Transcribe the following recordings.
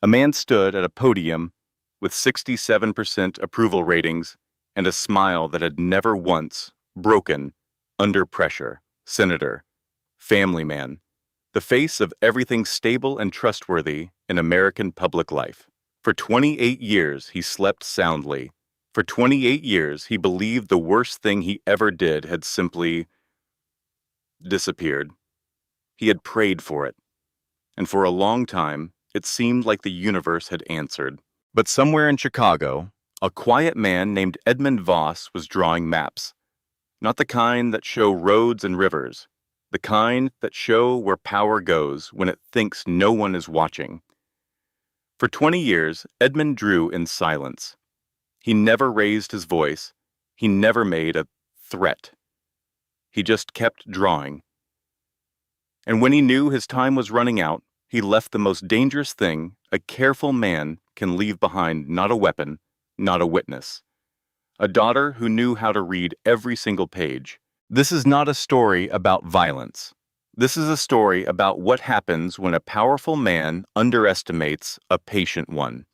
A man stood at a podium with 67% approval ratings and a smile that had never once broken under pressure. Senator, family man, the face of everything stable and trustworthy in American public life. For 28 years, he slept soundly. For 28 years, he believed the worst thing he ever did had simply disappeared. He had prayed for it, and for a long time, it seemed like the universe had answered. But somewhere in Chicago, a quiet man named Edmund Voss was drawing maps. Not the kind that show roads and rivers, the kind that show where power goes when it thinks no one is watching. For 20 years, Edmund drew in silence. He never raised his voice. He never made a threat. He just kept drawing. And when he knew his time was running out, he left the most dangerous thing a careful man can leave behind: not a weapon, not a witness. A daughter who knew how to read every single page. This is not a story about violence. This is a story about what happens when a powerful man underestimates a patient one,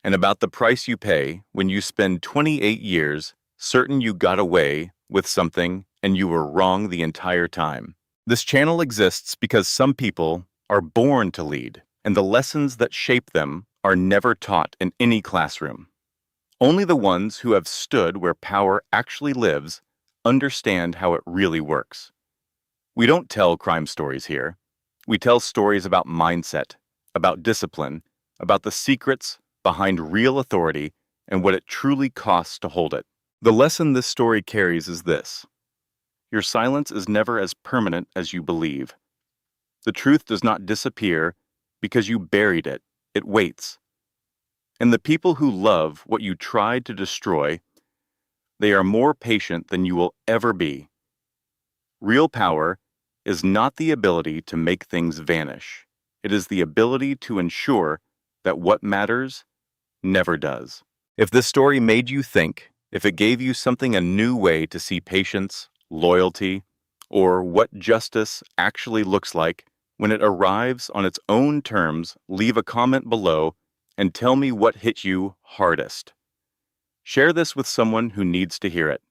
and about the price you pay when you spend 28 years certain you got away with something and you were wrong the entire time. This channel exists because some people are born to lead, and the lessons that shape them are never taught in any classroom. Only the ones who have stood where power actually lives understand how it really works. We don't tell crime stories here. We tell stories about mindset, about discipline, about the secrets behind real authority and what it truly costs to hold it. The lesson this story carries is this: your silence is never as permanent as you believe. The truth does not disappear because you buried it. It waits. And the people who love what you tried to destroy, they are more patient than you will ever be. Real power is not the ability to make things vanish. It is the ability to ensure that what matters never does. If this story made you think, if it gave you something a new way to see patience, loyalty, or what justice actually looks like when it arrives on its own terms, leave a comment below and tell me what hit you hardest. Share this with someone who needs to hear it.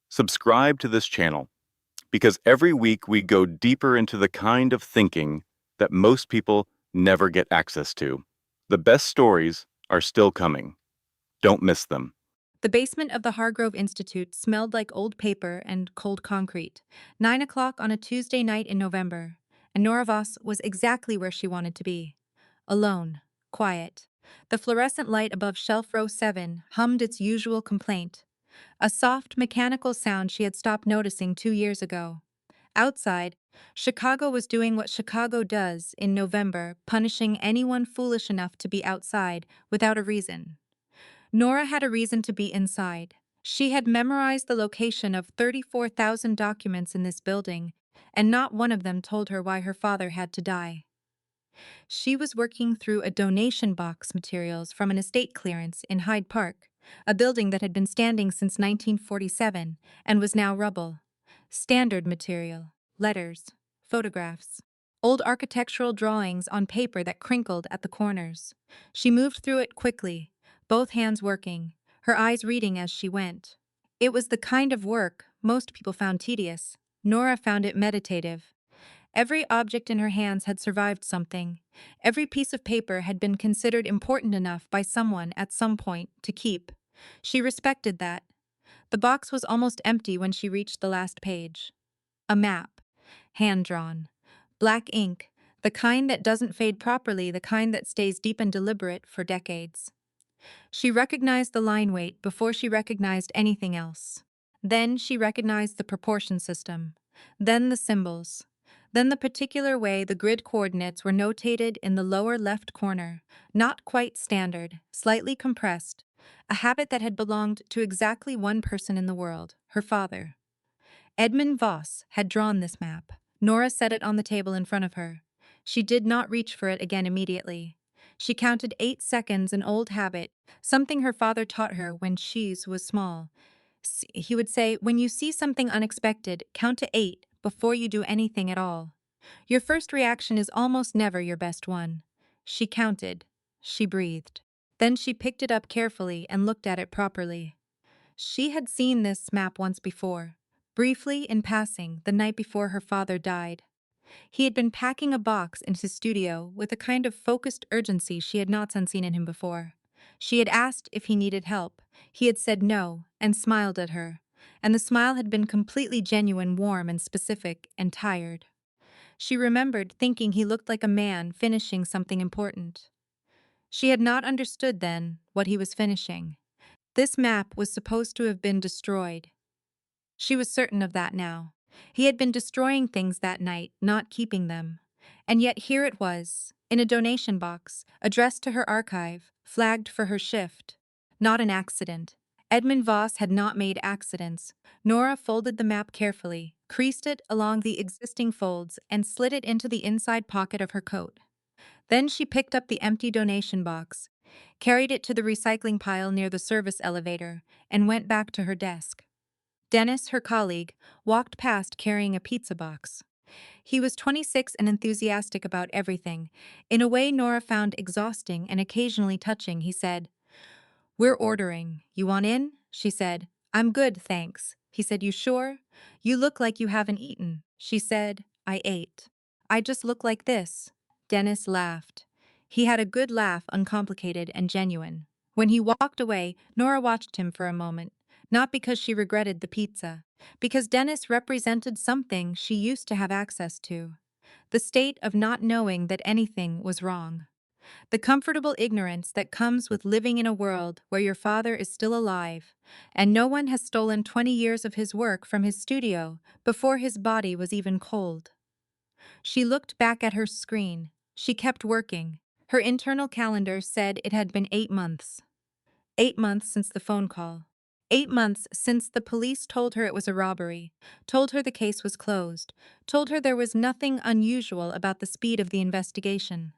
Subscribe to this channel, because every week we go deeper into the kind of thinking that most people never get access to. The best stories are still coming. Don't miss them. The basement of the Hargrove Institute smelled like old paper and cold concrete. 9 o'clock on a Tuesday night in November, and Nora Voss was exactly where she wanted to be. Alone, quiet. The fluorescent light above shelf row 7 hummed its usual complaint, a soft, mechanical sound she had stopped noticing 2 years ago. Outside, Chicago was doing what Chicago does in November, punishing anyone foolish enough to be outside without a reason. Nora had a reason to be inside. She had memorized the location of 34,000 documents in this building, and not one of them told her why her father had to die. She was working through a donation box materials from an estate clearance in Hyde Park, a building that had been standing since 1947 and was now rubble. Standard material, letters, photographs, old architectural drawings on paper that crinkled at the corners. She moved through it quickly, both hands working, her eyes reading as she went. It was the kind of work most people found tedious. Nora found it meditative. Every object in her hands had survived something. Every piece of paper had been considered important enough by someone at some point to keep. She respected that. The box was almost empty when she reached the last page. A map. Hand-drawn. Black ink, the kind that doesn't fade properly, the kind that stays deep and deliberate for decades. She recognized the line weight before she recognized anything else. Then she recognized the proportion system. Then the symbols. Then the particular way the grid coordinates were notated in the lower left corner, not quite standard, slightly compressed, a habit that had belonged to exactly one person in the world, her father. Edmund Voss had drawn this map. Nora set it on the table in front of her. She did not reach for it again immediately. She counted 8 seconds, an old habit, something her father taught her when she was small. He would say, when you see something unexpected, count to 8 before you do anything at all. Your first reaction is almost never your best one. She counted. she breathed. Then she picked it up carefully and looked at it properly. She had seen this map once before, briefly in passing the night before her father died. He had been packing a box in his studio with a kind of focused urgency she had not seen in him before. She had asked if he needed help. He had said no and smiled at her, and the smile had been completely genuine, warm and specific and tired. She remembered thinking he looked like a man finishing something important. She had not understood then what he was finishing. This map was supposed to have been destroyed. She was certain of that now. He had been destroying things that night, not keeping them. And yet here it was, in a donation box, addressed to her archive, flagged for her shift. Not an accident. Edmund Voss had not made accidents. Nora folded the map carefully, creased it along the existing folds, and slid it into the inside pocket of her coat. Then she picked up the empty donation box, carried it to the recycling pile near the service elevator, and went back to her desk. Dennis, her colleague, walked past carrying a pizza box. He was 26 and enthusiastic about everything. In a way Nora found exhausting and occasionally touching, he said, "We're ordering. You want in?" She said, "I'm good, thanks." He said, "You sure? You look like you haven't eaten." She said, "I ate. I just look like this." Dennis laughed. He had a good laugh, uncomplicated and genuine. When he walked away, Nora watched him for a moment, not because she regretted the pizza, because Dennis represented something she used to have access to. The state of not knowing that anything was wrong. The comfortable ignorance that comes with living in a world where your father is still alive, and no one has stolen 20 years of his work from his studio before his body was even cold. She looked back at her screen. She kept working. Her internal calendar said it had been 8 months. 8 months since the phone call. 8 months since the police told her it was a robbery, told her the case was closed, told her there was nothing unusual about the speed of the investigation.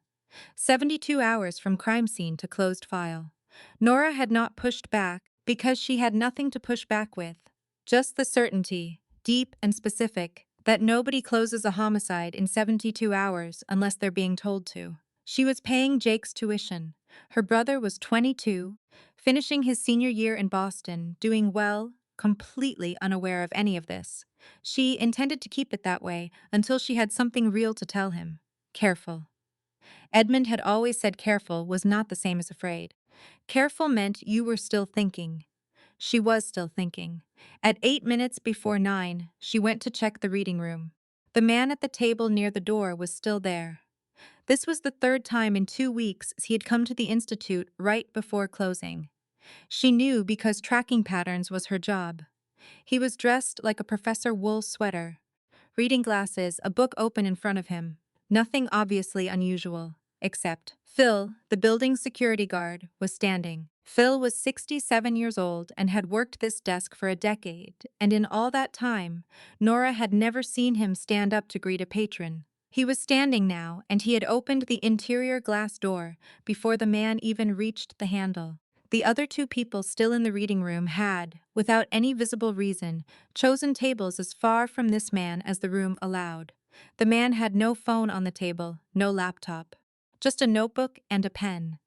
72 hours from crime scene to closed file. Nora had not pushed back because she had nothing to push back with. Just the certainty, deep and specific, that nobody closes a homicide in 72 hours unless they're being told to. She was paying Jake's tuition. Her brother was 22, finishing his senior year in Boston, doing well, completely unaware of any of this. She intended to keep it that way until she had something real to tell him. Careful. Edmund had always said careful was not the same as afraid. Careful meant you were still thinking. She was still thinking. At 8 minutes before 9, she went to check the reading room. The man at the table near the door was still there. This was the third time in 2 weeks he had come to the institute right before closing. She knew because tracking patterns was her job. He was dressed like a Professor Wool sweater, reading glasses, a book open in front of him. Nothing obviously unusual, except Phil, the building's security guard, was standing. Phil was 67 years old and had worked this desk for a decade, and in all that time, Nora had never seen him stand up to greet a patron. He was standing now, and he had opened the interior glass door before the man even reached the handle. The other two people still in the reading room had, without any visible reason, chosen tables as far from this man as the room allowed. The man had no phone on the table, no laptop. Just a notebook and a pen.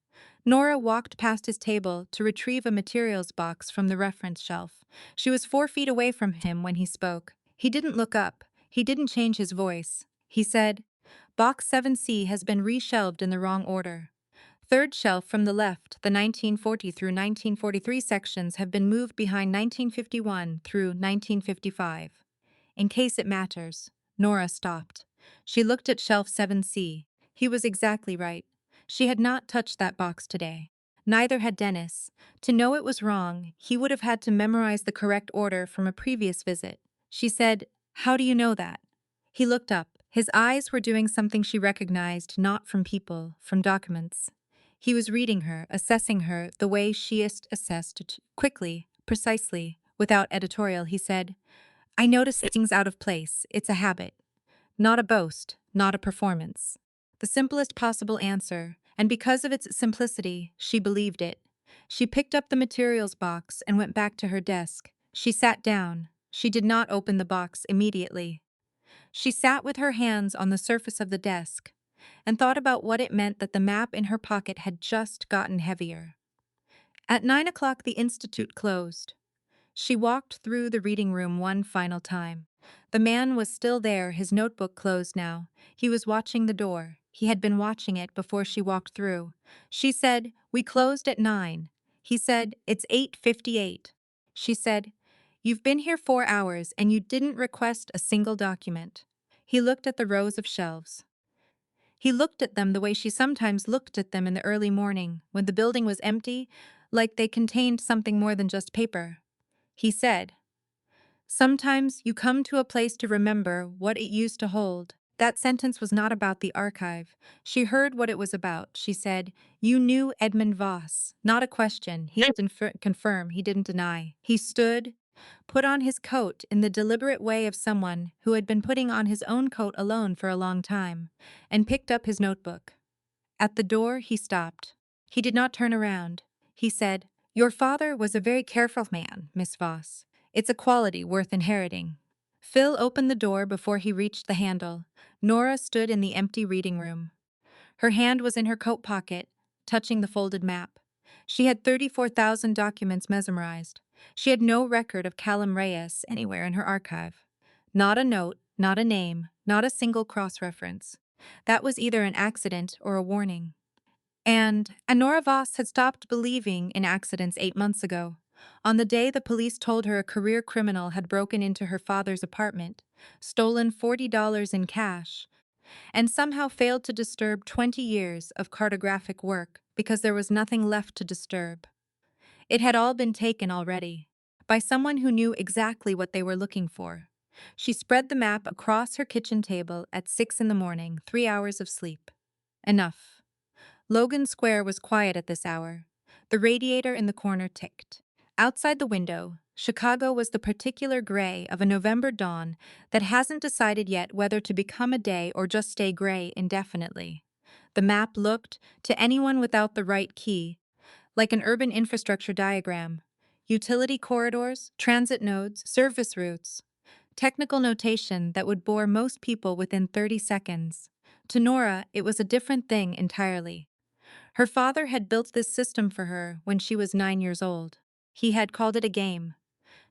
Nora walked past his table to retrieve a materials box from the reference shelf. She was 4 feet away from him when he spoke. He didn't look up. He didn't change his voice. He said, "Box 7C has been reshelved in the wrong order. Third shelf from the left, the 1940 through 1943 sections have been moved behind 1951 through 1955. In case it matters." Nora stopped. She looked at shelf 7C. He was exactly right. She had not touched that box today. Neither had Dennis. To know it was wrong, he would have had to memorize the correct order from a previous visit. She said, "How do you know that?" He looked up. His eyes were doing something she recognized not from people, from documents. He was reading her, assessing her the way she assessed, quickly, precisely, without editorial. He said, "I notice things out of place. It's a habit. Not a boast, not a performance." The simplest possible answer, and because of its simplicity, she believed it. She picked up the materials box and went back to her desk. She sat down. She did not open the box immediately. She sat with her hands on the surface of the desk. and thought about what it meant that the map in her pocket had just gotten heavier. At 9 o'clock, the institute closed. She walked through the reading room one final time. The man was still there, his notebook closed now. He was watching the door. He had been watching it before she walked through. She said, "We closed at 9." He said, "It's 8:58." She said, "You've been here 4 hours and you didn't request a single document." He looked at the rows of shelves. He looked at them the way she sometimes looked at them in the early morning, when the building was empty, like they contained something more than just paper. He said, "Sometimes you come to a place to remember what it used to hold." That sentence was not about the archive. She heard what it was about. She said, "You knew Edmund Voss." Not a question. He didn't confirm. He didn't deny. He stood, put on his coat in the deliberate way of someone who had been putting on his own coat alone for a long time, and picked up his notebook. At the door, he stopped. He did not turn around. He said, "Your father was a very careful man, Miss Voss. It's a quality worth inheriting." Phil opened the door before he reached the handle. Nora stood in the empty reading room. Her hand was in her coat pocket, touching the folded map. She had 34,000 documents mesmerized. She had no record of Callum Reyes anywhere in her archive. Not a note, not a name, not a single cross-reference. That was either an accident or a warning. And Nora Voss had stopped believing in accidents 8 months ago. On the day the police told her a career criminal had broken into her father's apartment, stolen $40 in cash, and somehow failed to disturb 20 years of cartographic work because there was nothing left to disturb. It had all been taken already, by someone who knew exactly what they were looking for. She spread the map across her kitchen table at 6 in the morning, 3 hours of sleep. Enough. Logan Square was quiet at this hour. The radiator in the corner ticked. Outside the window, Chicago was the particular gray of a November dawn that hasn't decided yet whether to become a day or just stay gray indefinitely. The map looked, to anyone without the right key, like an urban infrastructure diagram. Utility corridors, transit nodes, service routes. Technical notation that would bore most people within 30 seconds. To Nora, it was a different thing entirely. Her father had built this system for her when she was 9 years old. He had called it a game.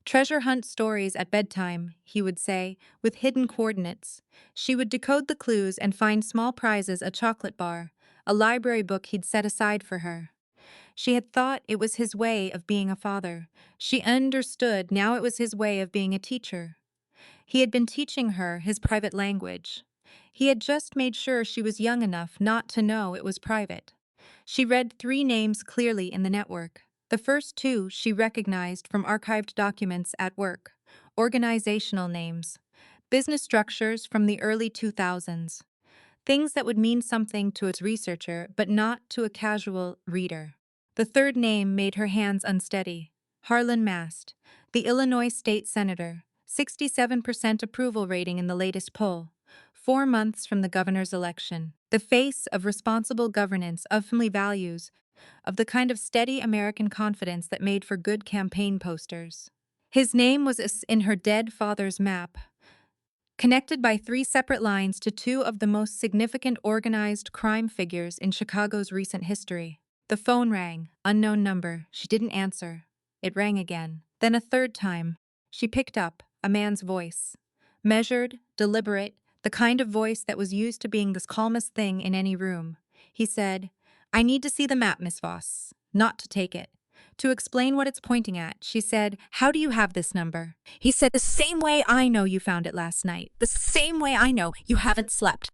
Treasure hunt stories at bedtime, he would say, with hidden coordinates. She would decode the clues and find small prizes: a chocolate bar, a library book he'd set aside for her. She had thought it was his way of being a father. She understood now it was his way of being a teacher. He had been teaching her his private language. He had just made sure she was young enough not to know it was private. She read 3 names clearly in the network. The first 2 she recognized from archived documents at work. Organizational names. Business structures from the early 2000s. Things that would mean something to its researcher, but not to a casual reader. The third name made her hands unsteady. Harlan Mast, the Illinois state senator, 67% approval rating in the latest poll. 4 months from the governor's election. The face of responsible governance, of family values, of the kind of steady American confidence that made for good campaign posters. His name was in her dead father's map, connected by 3 separate lines to 2 of the most significant organized crime figures in Chicago's recent history. The phone rang. Unknown number. She didn't answer. It rang again. Then a third time. She picked up. A man's voice. Measured, deliberate, the kind of voice that was used to being the calmest thing in any room. He said, "I need to see the map, Miss Voss." Not to take it. To explain what it's pointing at, she said, "How do you have this number?" He said, "The same way I know you found it last night. The same way I know you haven't slept."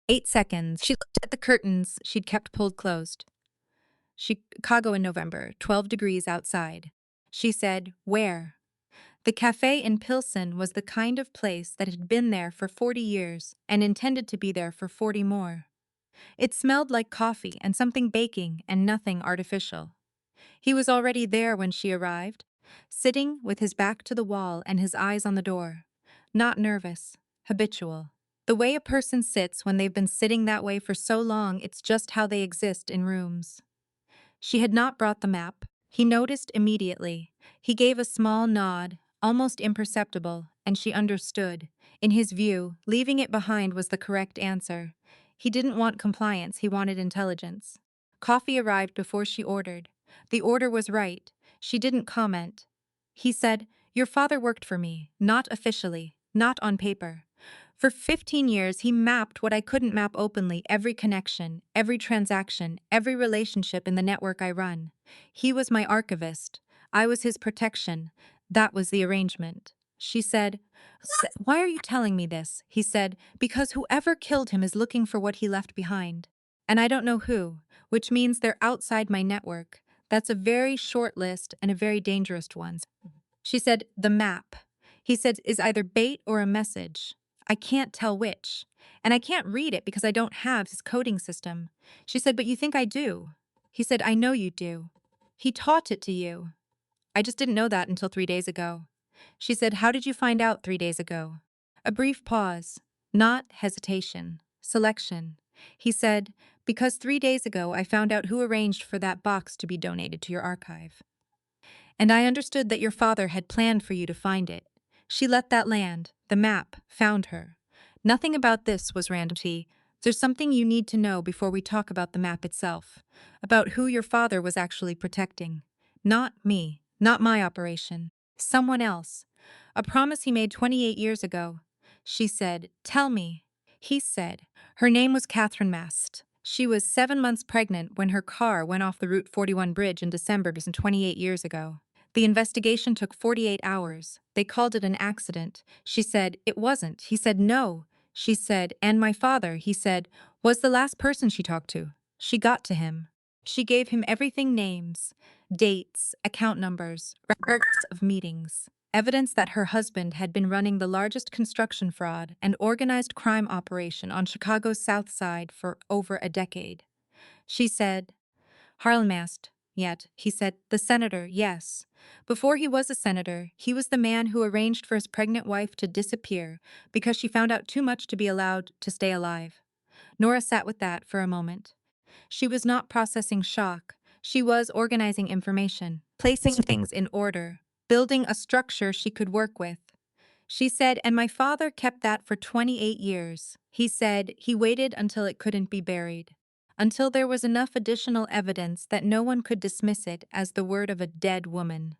8 seconds. She looked at the curtains she'd kept pulled closed. Chicago in November, 12 degrees outside. She said, "Where?" The cafe in Pilsen was the kind of place that had been there for 40 years and intended to be there for 40 more. It smelled like coffee and something baking and nothing artificial. He was already there when she arrived, sitting with his back to the wall and his eyes on the door. Not nervous, habitual. The way a person sits when they've been sitting that way for so long, it's just how they exist in rooms. She had not brought the map. He noticed immediately. He gave a small nod, almost imperceptible, and she understood. In his view, leaving it behind was the correct answer. He didn't want compliance, he wanted intelligence. Coffee arrived before she ordered. The order was right. She didn't comment. He said, "Your father worked for me, not officially, not on paper. For 15 years, he mapped what I couldn't map openly, every connection, every transaction, every relationship in the network I run. He was my archivist. I was his protection. That was the arrangement." She said, "Why are you telling me this?" He said, "Because whoever killed him is looking for what he left behind. And I don't know who, which means they're outside my network. That's a very short list and a very dangerous one." She said, "The map," he said, "is either bait or a message. I can't tell which. And I can't read it because I don't have his coding system." She said, "But you think I do?" He said, "I know you do. He taught it to you. I just didn't know that until 3 days ago." She said, "How did you find out 3 days ago?" A brief pause. Not hesitation. Selection. He said, "Because 3 days ago I found out who arranged for that box to be donated to your archive. And I understood that your father had planned for you to find it." She let that land. The map found her. "Nothing about this was random. There's something you need to know before we talk about the map itself. About who your father was actually protecting. Not me. Not my operation. Someone else. A promise he made 28 years ago." She said, "Tell me." He said, "Her name was Catherine Mast. She was 7 months pregnant when her car went off the Route 41 bridge in December 28 years ago. The investigation took 48 hours. They called it an accident." She said, "It wasn't." He said, "No." She said, "And my father," he said, "was the last person she talked to." She got to him. She gave him everything: names, dates, account numbers, records of meetings, evidence that her husband had been running the largest construction fraud and organized crime operation on Chicago's South Side for over a decade. She said, "Harlan Mast, yet," he said, "the senator, yes. Before he was a senator, he was the man who arranged for his pregnant wife to disappear because she found out too much to be allowed to stay alive." Nora sat with that for a moment. She was not processing shock. She was organizing information, placing things in order, building a structure she could work with. She said, "And my father kept that for 28 years. He said he waited until it couldn't be buried. Until there was enough additional evidence that no one could dismiss it as the word of a dead woman.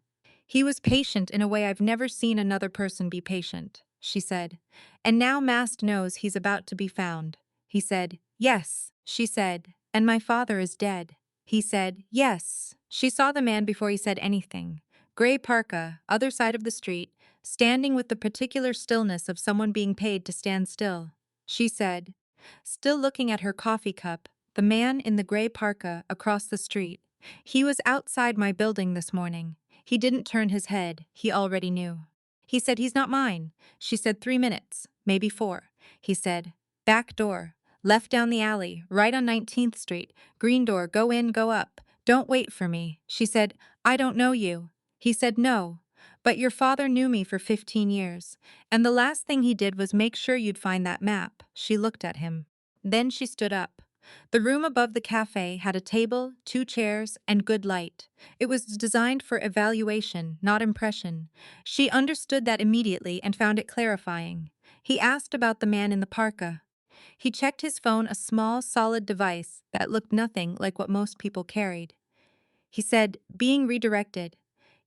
He was patient in a way I've never seen another person be patient," she said. "And now Mast knows he's about to be found." He said, "Yes," she said, "and my father is dead." He said, "Yes." She saw the man before he said anything. Gray parka, other side of the street, standing with the particular stillness of someone being paid to stand still. She said, still looking at her coffee cup, "The man in the gray parka across the street. He was outside my building this morning. He didn't turn his head. He already knew." He said, "He's not mine." She said, 3 minutes, maybe 4. He said, "Back door. Left down the alley, right on 19th Street. Green door, go in, go up. Don't wait for me." She said, "I don't know you." He said, "No. But your father knew me for 15 years. And the last thing he did was make sure you'd find that map." She looked at him. Then she stood up. The room above the cafe had a table, 2 chairs, and good light. It was designed for evaluation, not impression. She understood that immediately and found it clarifying. He asked about the man in the parka. He checked his phone, a small, solid device that looked nothing like what most people carried. He said, "Being redirected.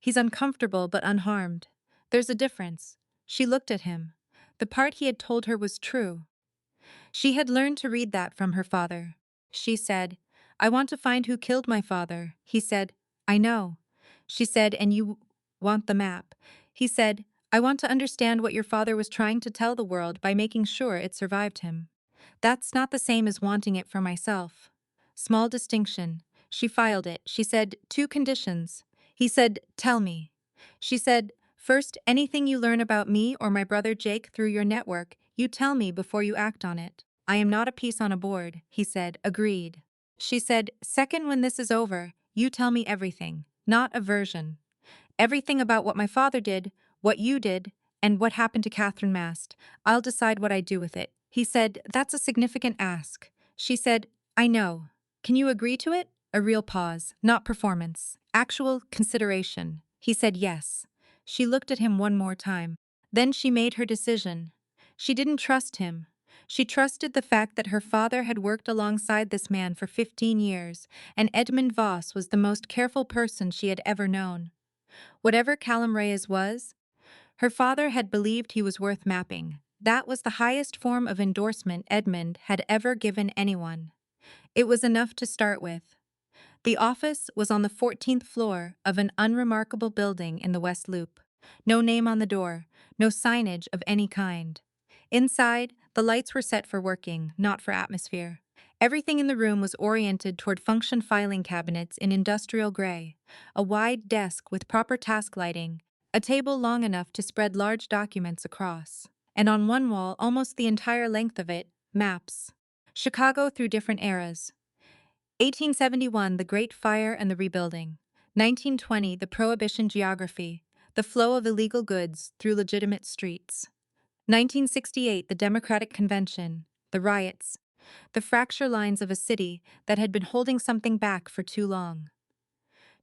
He's uncomfortable but unharmed. There's a difference." She looked at him. The part he had told her was true. She had learned to read that from her father. She said, "I want to find who killed my father." He said, "I know." She said, "And you want the map?" He said, "I want to understand what your father was trying to tell the world by making sure it survived him. That's not the same as wanting it for myself." Small distinction. She filed it. She said, "2 conditions." He said, "Tell me." She said, "First, anything you learn about me or my brother Jake through your network, you tell me before you act on it." "I am not a piece on a board," he said. "Agreed." She said, "Second, when this is over, you tell me everything, not a version. Everything about what my father did, what you did, and what happened to Catherine Mast. I'll decide what I do with it." He said, "That's a significant ask." She said, "I know. Can you agree to it?" A real pause, not performance. Actual consideration. He said yes. She looked at him one more time. Then she made her decision. She didn't trust him. She trusted the fact that her father had worked alongside this man for 15 years, and Edmund Voss was the most careful person she had ever known. Whatever Callum Reyes was, her father had believed he was worth mapping. That was the highest form of endorsement Edmund had ever given anyone. It was enough to start with. The office was on the 14th floor of an unremarkable building in the West Loop. No name on the door, no signage of any kind. Inside, the lights were set for working, not for atmosphere. Everything in the room was oriented toward function filing cabinets in industrial gray, a wide desk with proper task lighting, a table long enough to spread large documents across, and on one wall, almost the entire length of it, maps. Chicago through different eras. 1871, the Great Fire and the Rebuilding. 1920, the Prohibition geography, the flow of illegal goods through legitimate streets. 1968, the Democratic Convention, the riots, the fracture lines of a city that had been holding something back for too long.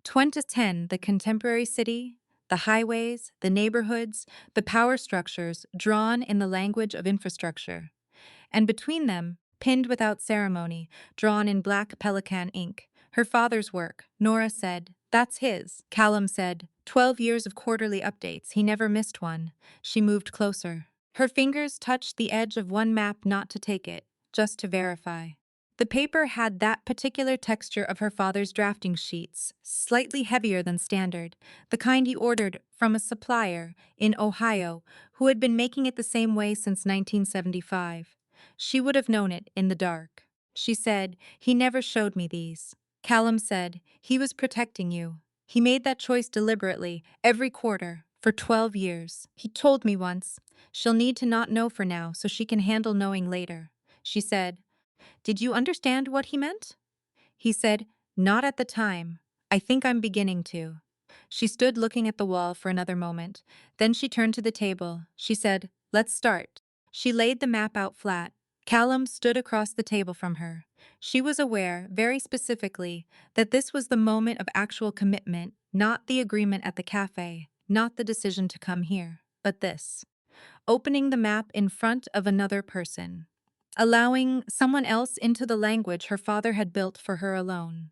2010, the contemporary city, the highways, the neighborhoods, the power structures drawn in the language of infrastructure. And between them, pinned without ceremony, drawn in black pelican ink, her father's work. Nora said, "That's his." Callum said, 12 years of quarterly updates, he never missed one. She moved closer. Her fingers touched the edge of one map, not to take it, just to verify. The paper had that particular texture of her father's drafting sheets, slightly heavier than standard, the kind he ordered from a supplier in Ohio who had been making it the same way since 1975. She would have known it in the dark. She said, "He never showed me these." Callum said, "He was protecting you. He made that choice deliberately, every quarter, for 12 years. He told me once, she'll need to not know for now so she can handle knowing later." She said, "Did you understand what he meant?" He said, "Not at the time. I think I'm beginning to." She stood looking at the wall for another moment. Then she turned to the table. She said, "Let's start." She laid the map out flat. Callum stood across the table from her. She was aware, very specifically, that this was the moment of actual commitment, not the agreement at the cafe, not the decision to come here, but this. Opening the map in front of another person. Allowing someone else into the language her father had built for her alone.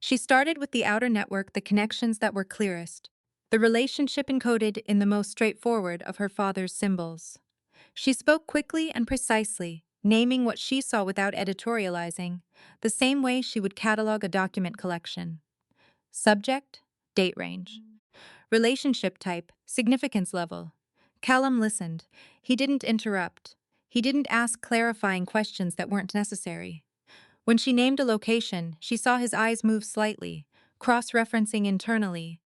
She started with the outer network, the connections that were clearest, the relationship encoded in the most straightforward of her father's symbols. She spoke quickly and precisely, naming what she saw without editorializing, the same way she would catalog a document collection. Subject, date range. Relationship type, significance level. Callum listened. He didn't interrupt. He didn't ask clarifying questions that weren't necessary. When she named a location, she saw his eyes move slightly, cross-referencing internally,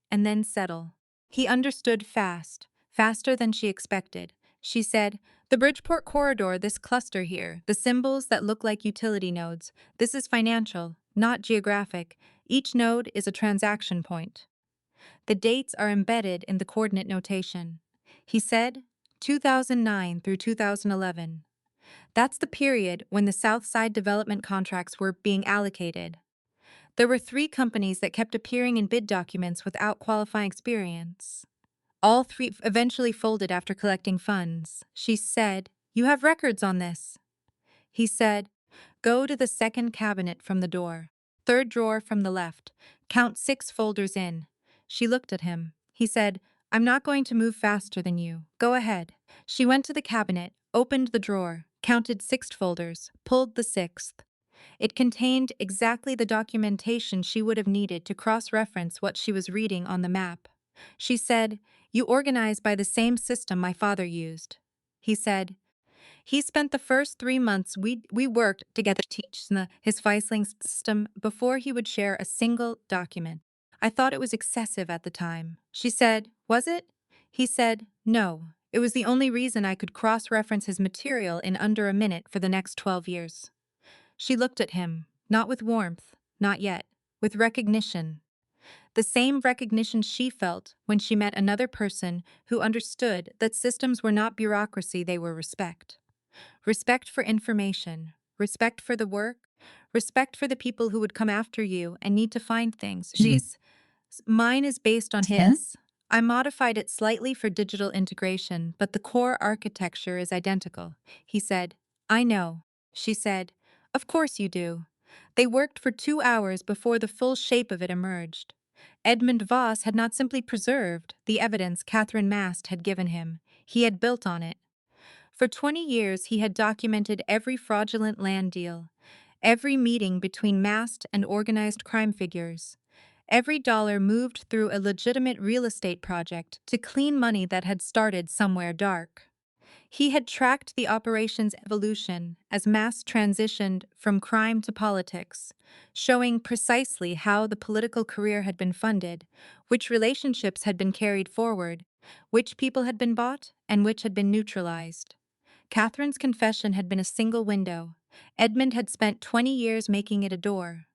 and then settle. He understood fast, faster than she expected. She said, "The Bridgeport corridor, this cluster here, the symbols that look like utility nodes, this is financial, not geographic. Each node is a transaction point. The dates are embedded in the coordinate notation." He said, 2009 through 2011. That's the period when the South Side development contracts were being allocated. There were 3 companies that kept appearing in bid documents without qualifying experience. All 3 eventually folded after collecting funds. She said, "You have records on this." He said, "Go to the second cabinet from the door. Third drawer from the left. Count 6 folders in." She looked at him. He said, "I'm not going to move faster than you. Go ahead." She went to the cabinet, opened the drawer, counted 6 folders, pulled the 6th. It contained exactly the documentation she would have needed to cross-reference what she was reading on the map. She said, "You organize by the same system my father used." He said, "He spent the first 3 months we worked together to teach his filing system before he would share a single document. I thought it was excessive at the time." She said, "Was it?" He said, "No. It was the only reason I could cross-reference his material in under a minute for the next 12 years. She looked at him, not with warmth, not yet, with recognition. The same recognition she felt when she met another person who understood that systems were not bureaucracy, they were respect. Respect for information, respect for the work, respect for the people who would come after you and need to find things. Mine is based on his. I modified it slightly for digital integration, but the core architecture is identical. He said, I know. She said, Of course you do. They worked for 2 hours before the full shape of it emerged. Edmund Voss had not simply preserved the evidence Catherine Mast had given him, he had built on it. For 20 years, he had documented every fraudulent land deal, every meeting between Mast and organized crime figures. Every dollar moved through a legitimate real estate project to clean money that had started somewhere dark. He had tracked the operation's evolution as Mass transitioned from crime to politics, showing precisely how the political career had been funded, which relationships had been carried forward, which people had been bought, and which had been neutralized. Catherine's confession had been a single window. Edmund had spent 20 years making it a door.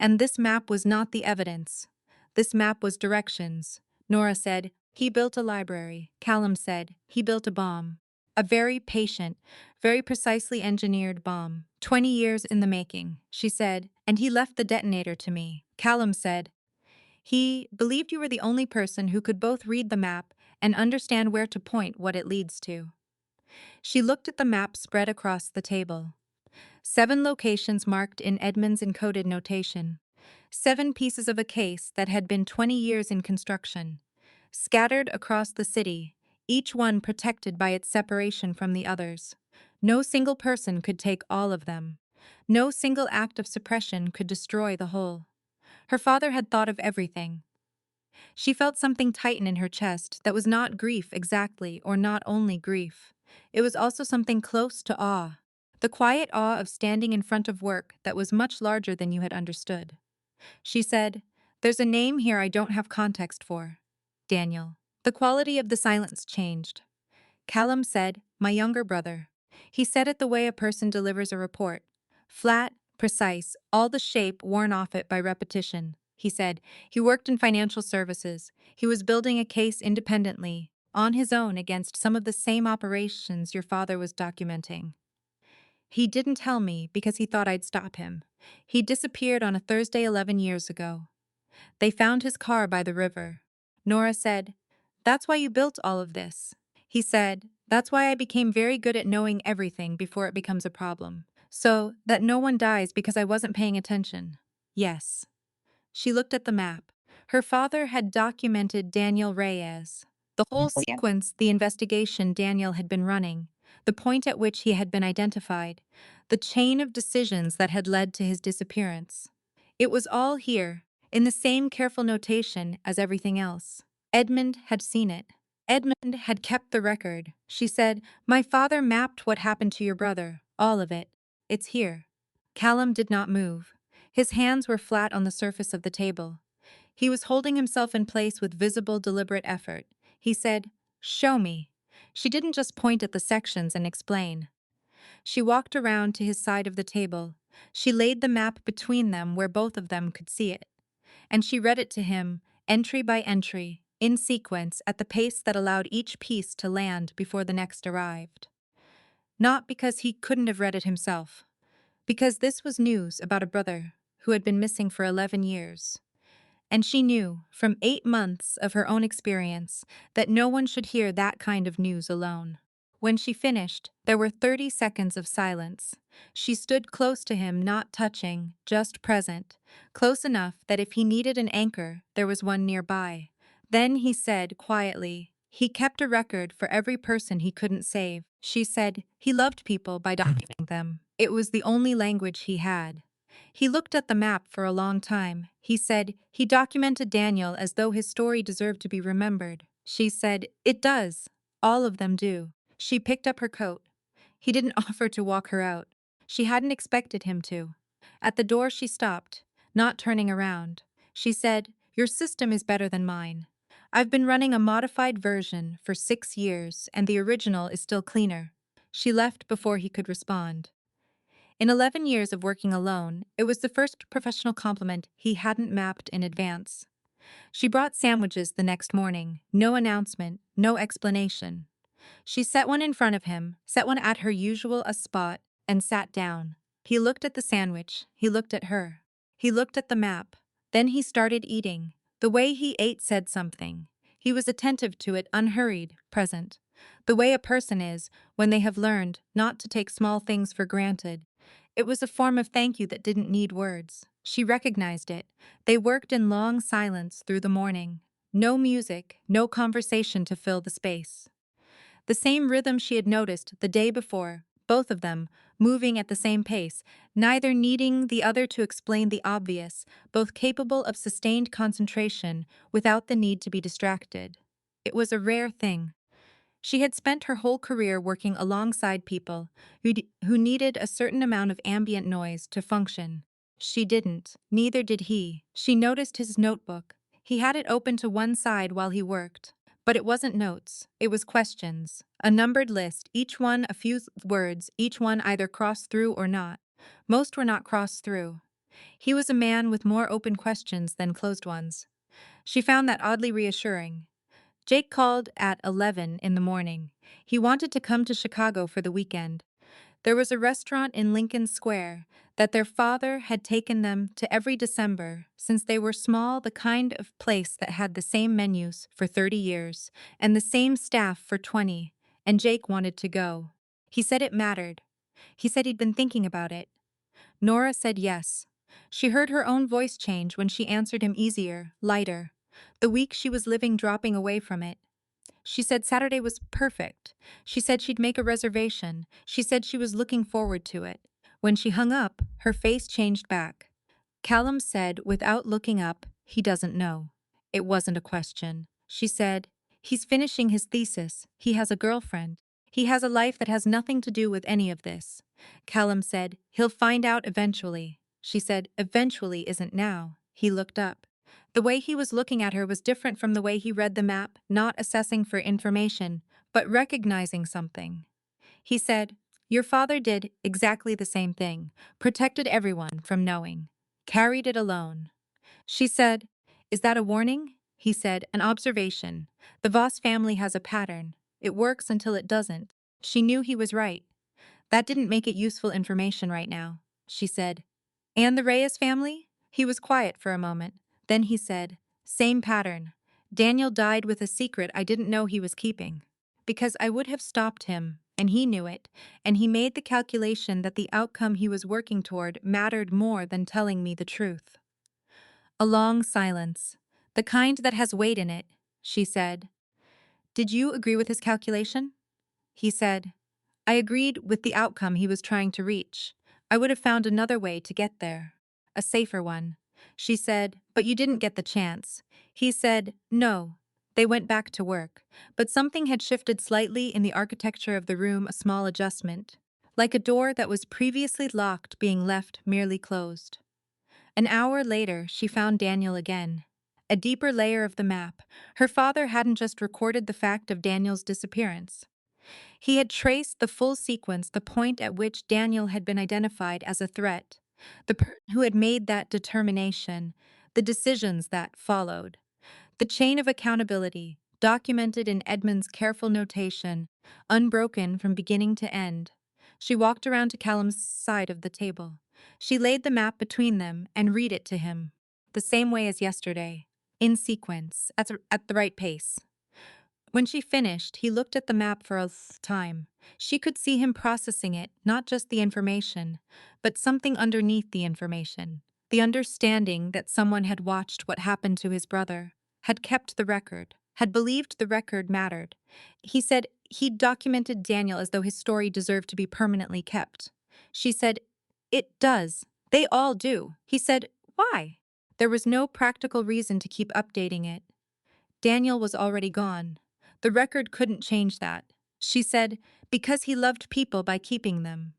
And this map was not the evidence. This map was directions. Nora said, He built a library. Callum said, He built a bomb. A very patient, very precisely engineered bomb. 20 years in the making, she said, and he left the detonator to me. Callum said, He believed you were the only person who could both read the map and understand where to point what it leads to. She looked at the map spread across the table. 7 locations marked in Edmund's encoded notation. 7 pieces of a case that had been 20 years in construction. Scattered across the city, each one protected by its separation from the others. No single person could take all of them. No single act of suppression could destroy the whole. Her father had thought of everything. She felt something tighten in her chest that was not grief exactly, or not only grief. It was also something close to awe. The quiet awe of standing in front of work that was much larger than you had understood. She said, There's a name here I don't have context for. Daniel. The quality of the silence changed. Callum said, My younger brother. He said it the way a person delivers a report. Flat, precise, all the shape worn off it by repetition. He said, He worked in financial services. He was building a case independently, on his own against some of the same operations your father was documenting. He didn't tell me because he thought I'd stop him. He disappeared on a Thursday 11 years ago. They found his car by the river. Nora said, That's why you built all of this. He said, That's why I became very good at knowing everything before it becomes a problem. So that no one dies because I wasn't paying attention. Yes. She looked at the map. Her father had documented Daniel Reyes. The whole sequence, the investigation Daniel had been running, the point at which he had been identified, the chain of decisions that had led to his disappearance. It was all here, in the same careful notation as everything else. Edmund had seen it. Edmund had kept the record. She said, My father mapped what happened to your brother, all of it. It's here. Callum did not move. His hands were flat on the surface of the table. He was holding himself in place with visible, deliberate effort. He said, Show me. She didn't just point at the sections and explain. She walked around to his side of the table. She laid the map between them where both of them could see it. And she read it to him, entry by entry, in sequence, at the pace that allowed each piece to land before the next arrived. Not because he couldn't have read it himself. Because this was news about a brother who had been missing for 11 years. And she knew, from 8 months of her own experience, that no one should hear that kind of news alone. When she finished, there were 30 seconds of silence. She stood close to him, not touching, just present, close enough that if he needed an anchor, there was one nearby. Then he said quietly, he kept a record for every person he couldn't save. She said, he loved people by documenting them. It was the only language he had. He looked at the map for a long time. He said, he documented Daniel as though his story deserved to be remembered. She said, it does. All of them do. She picked up her coat. He didn't offer to walk her out. She hadn't expected him to. At the door she stopped, not turning around. She said, your system is better than mine. I've been running a modified version for 6 years, and the original is still cleaner. She left before he could respond. In 11 years of working alone, it was the first professional compliment he hadn't mapped in advance. She brought sandwiches the next morning, no announcement, no explanation. She set one in front of him, set one at her usual spot, and sat down. He looked at the sandwich, he looked at her. He looked at the map. Then he started eating. The way he ate said something. He was attentive to it, unhurried, present. The way a person is when they have learned not to take small things for granted. It was a form of thank you that didn't need words. She recognized it. They worked in long silence through the morning. No music, no conversation to fill the space. The same rhythm she had noticed the day before, both of them, moving at the same pace, neither needing the other to explain the obvious, both capable of sustained concentration without the need to be distracted. It was a rare thing. She had spent her whole career working alongside people who needed a certain amount of ambient noise to function. She didn't, neither did he. She noticed his notebook. He had it open to one side while he worked. But it wasn't notes, it was questions. A numbered list, each one a few words, each one either crossed through or not. Most were not crossed through. He was a man with more open questions than closed ones. She found that oddly reassuring. Jake called at 11 in the morning. He wanted to come to Chicago for the weekend. There was a restaurant in Lincoln Square that their father had taken them to every December since they were small, the kind of place that had the same menus for 30 years and the same staff for 20, and Jake wanted to go. He said it mattered. He said he'd been thinking about it. Nora said yes. She heard her own voice change when she answered him, easier, lighter. The week she was living dropping away from it. She said Saturday was perfect. She said she'd make a reservation. She said she was looking forward to it. When she hung up, her face changed back. Callum said, without looking up, he doesn't know. It wasn't a question. She said, he's finishing his thesis. He has a girlfriend. He has a life that has nothing to do with any of this. Callum said, he'll find out eventually. She said, eventually isn't now. He looked up. The way he was looking at her was different from the way he read the map, not assessing for information, but recognizing something. He said, your father did exactly the same thing, protected everyone from knowing, carried it alone. She said, is that a warning? He said, an observation. The Voss family has a pattern. It works until it doesn't. She knew he was right. That didn't make it useful information right now, she said. And the Reyes family? He was quiet for a moment. Then he said, same pattern. Daniel died with a secret I didn't know he was keeping. Because I would have stopped him, and he knew it, and he made the calculation that the outcome he was working toward mattered more than telling me the truth. A long silence. The kind that has weight in it, she said. Did you agree with his calculation? He said, I agreed with the outcome he was trying to reach. I would have found another way to get there. A safer one. She said, but you didn't get the chance. He said, no. They went back to work. But something had shifted slightly in the architecture of the room, a small adjustment. Like a door that was previously locked being left merely closed. An hour later, she found Daniel again. A deeper layer of the map. Her father hadn't just recorded the fact of Daniel's disappearance. He had traced the full sequence, the point at which Daniel had been identified as a threat, the person who had made that determination, the decisions that followed. The chain of accountability, documented in Edmund's careful notation, unbroken from beginning to end. She walked around to Callum's side of the table. She laid the map between them and read it to him, the same way as yesterday, in sequence, at the right pace. When she finished, he looked at the map for a time. She could see him processing it, not just the information, but something underneath the information. The understanding that someone had watched what happened to his brother, had kept the record, had believed the record mattered. He said he'd documented Daniel as though his story deserved to be permanently kept. She said, it does. They all do. He said, why? There was no practical reason to keep updating it. Daniel was already gone. The record couldn't change that. She said, because he loved people by keeping them.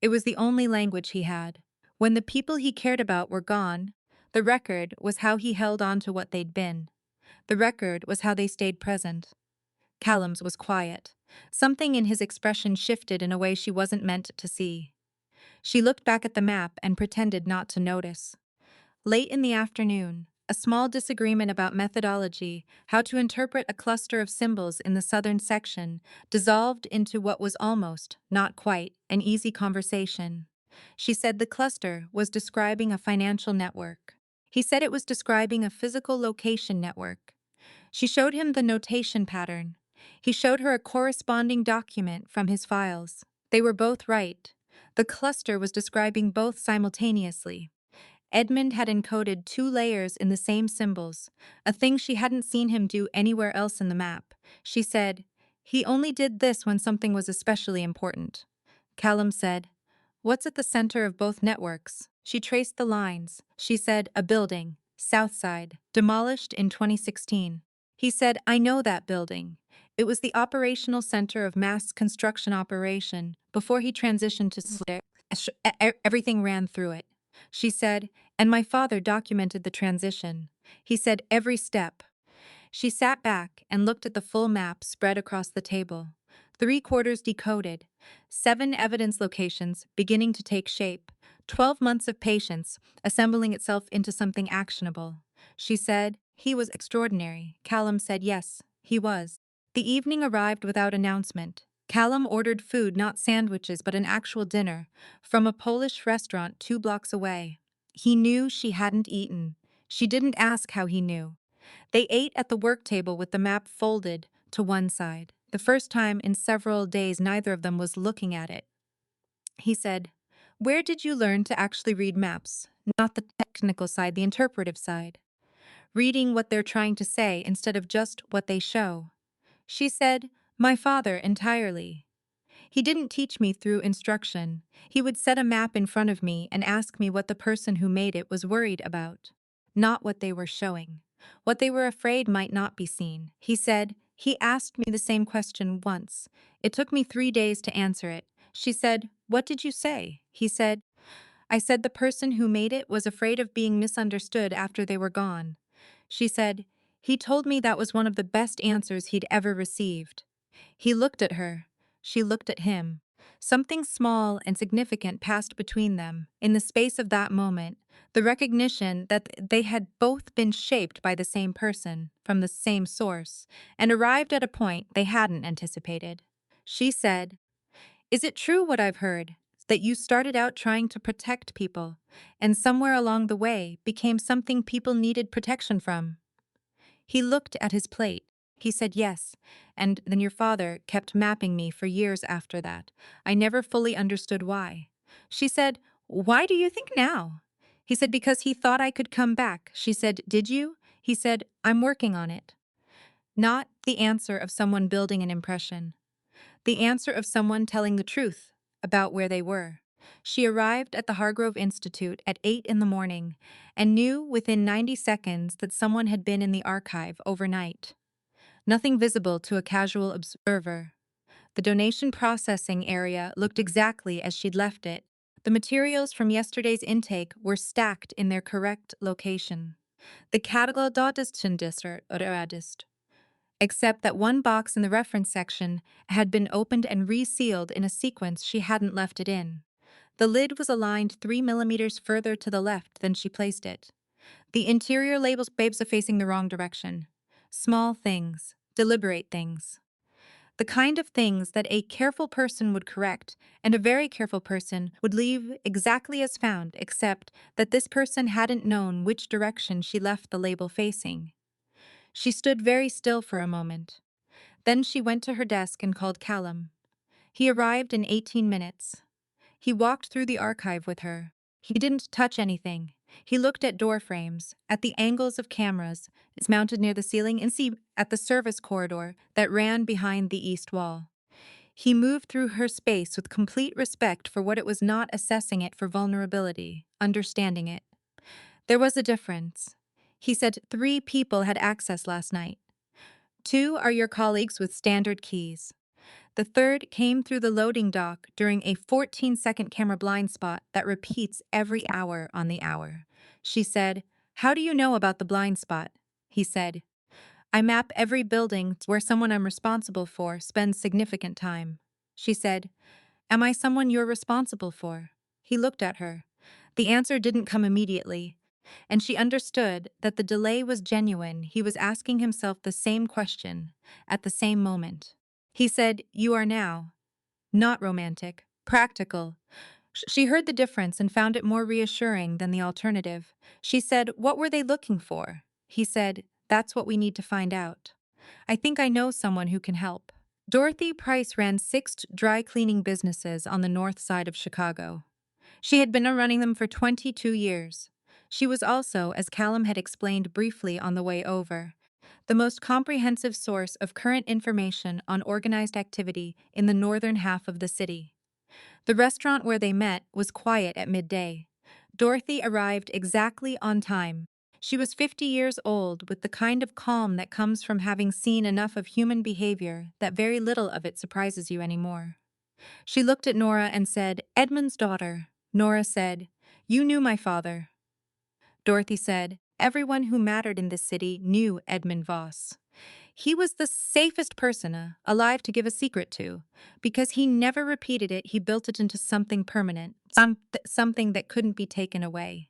It was the only language he had. When the people he cared about were gone, the record was how he held on to what they'd been. The record was how they stayed present. Callum's was quiet. Something in his expression shifted in a way she wasn't meant to see. She looked back at the map and pretended not to notice. Late in the afternoon, a small disagreement about methodology, how to interpret a cluster of symbols in the southern section, dissolved into what was almost, not quite, an easy conversation. She said the cluster was describing a financial network. He said it was describing a physical location network. She showed him the notation pattern. He showed her a corresponding document from his files. They were both right. The cluster was describing both simultaneously. Edmund had encoded 2 layers in the same symbols, a thing she hadn't seen him do anywhere else in the map. She said, "He only did this when something was especially important." Callum said, "What's at the center of both networks?" She traced the lines. She said, "A building, South Side, demolished in 2016. He said, "I know that building. It was the operational center of mass construction operation before he transitioned to everything ran through it." She said, "And my father documented the transition. He said every step." She sat back and looked at the full map spread across the table. 3/4 decoded, 7 evidence locations beginning to take shape, 12 months of patience assembling itself into something actionable. She said, "He was extraordinary." Callum said, "Yes, he was." The evening arrived without announcement. Callum ordered food, not sandwiches, but an actual dinner, from a Polish restaurant 2 blocks away. He knew she hadn't eaten. She didn't ask how he knew. They ate at the work table with the map folded to one side. The first time in several days neither of them was looking at it. He said, "Where did you learn to actually read maps? Not the technical side, the interpretive side. Reading what they're trying to say instead of just what they show." She said, "My father entirely. He didn't teach me through instruction. He would set a map in front of me and ask me what the person who made it was worried about, not what they were showing. What they were afraid might not be seen." He said, "He asked me the same question once. It took me 3 days to answer it." She said, "What did you say?" He said, "I said the person who made it was afraid of being misunderstood after they were gone." She said, "He told me that was one of the best answers he'd ever received." He looked at her. She looked at him. Something small and significant passed between them. In the space of that moment, the recognition that they had both been shaped by the same person, from the same source, and arrived at a point they hadn't anticipated. She said, "Is it true what I've heard? That you started out trying to protect people, and somewhere along the way became something people needed protection from?" He looked at his plate. He said, "Yes, and then your father kept mapping me for years after that. I never fully understood why." She said, "Why do you think now?" He said, "Because he thought I could come back." She said, "Did you?" He said, "I'm working on it." Not the answer of someone building an impression. The answer of someone telling the truth about where they were. She arrived at the Hargrove Institute at 8 in the morning and knew within 90 seconds that someone had been in the archive overnight. Nothing visible to a casual observer. The donation processing area looked exactly as she'd left it. The materials from yesterday's intake were stacked in their correct location. The catalog except that one box in the reference section had been opened and resealed in a sequence she hadn't left it in. The lid was aligned 3 millimeters further to the left than she placed it. The interior labels babes are facing the wrong direction. Small things, deliberate things. The kind of things that a careful person would correct and a very careful person would leave exactly as found, except that this person hadn't known which direction she left the label facing. She stood very still for a moment. Then she went to her desk and called Callum. He arrived in 18 minutes. He walked through the archive with her. He didn't touch anything. He looked at door frames, at the angles of cameras, it's mounted near the ceiling, and see at the service corridor that ran behind the east wall. He moved through her space with complete respect for what it was, not assessing it for vulnerability, understanding it. There was a difference. He said 3 people had access last night. 2 are your colleagues with standard keys. The third came through the loading dock during a 14-second camera blind spot that repeats every hour on the hour. She said, "How do you know about the blind spot?" He said, "I map every building where someone I'm responsible for spends significant time." She said, "Am I someone you're responsible for?" He looked at her. The answer didn't come immediately, and she understood that the delay was genuine. He was asking himself the same question at the same moment. He said, "You are now." Not romantic, practical. She heard the difference and found it more reassuring than the alternative. She said, "What were they looking for?" He said, That's what we need to find out. I think I know someone who can help. Dorothy Price ran six dry cleaning businesses on the north side of Chicago. She had been running them for 22 years. She was also, as Callum had explained briefly on the way over, the most comprehensive source of current information on organized activity in the northern half of the city. The restaurant where they met was quiet at midday. Dorothy arrived exactly on time. She was 50 years old, with the kind of calm that comes from having seen enough of human behavior that very little of it surprises you anymore. She looked at Nora and said, "Edmund's daughter." Nora said, "You knew my father." Dorothy said, "Everyone who mattered in this city knew Edmund Voss. He was the safest person alive to give a secret to. Because he never repeated it, he built it into something permanent, something that couldn't be taken away."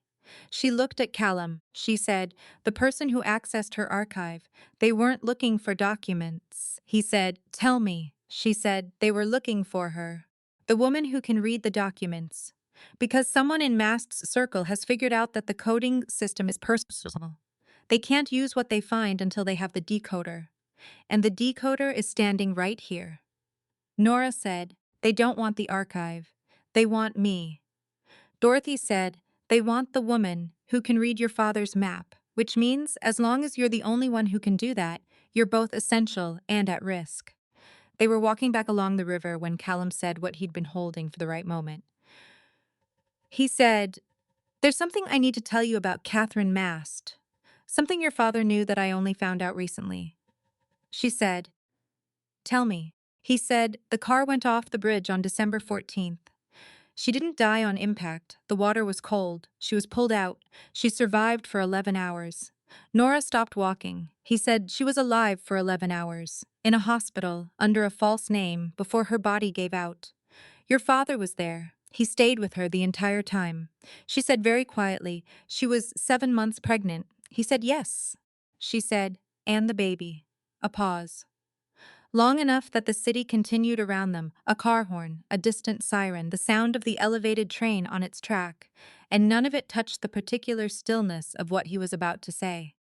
She looked at Callum. She said, "The person who accessed her archive, they weren't looking for documents." He said, "Tell me." She said, "They were looking for her. The woman who can read the documents. Because someone in Mast's circle has figured out that the coding system is personal. They can't use what they find until they have the decoder. And the decoder is standing right here." Nora said, "They don't want the archive. They want me." Dorothy said, "They want the woman who can read your father's map, which means as long as you're the only one who can do that, you're both essential and at risk." They were walking back along the river when Callum said what he'd been holding for the right moment. He said, "There's something I need to tell you about Catherine Mast. Something your father knew that I only found out recently." She said, "Tell me." He said, "The car went off the bridge on December 14th. She didn't die on impact. The water was cold. She was pulled out. She survived for 11 hours. Nora stopped walking. He said she was alive for 11 hours, in a hospital, under a false name, before her body gave out. Your father was there. He stayed with her the entire time." She said very quietly, "She was 7 months pregnant." He said, "Yes." She said, "And the baby." A pause. Long enough that the city continued around them, a car horn, a distant siren, the sound of the elevated train on its track, and none of it touched the particular stillness of what he was about to say.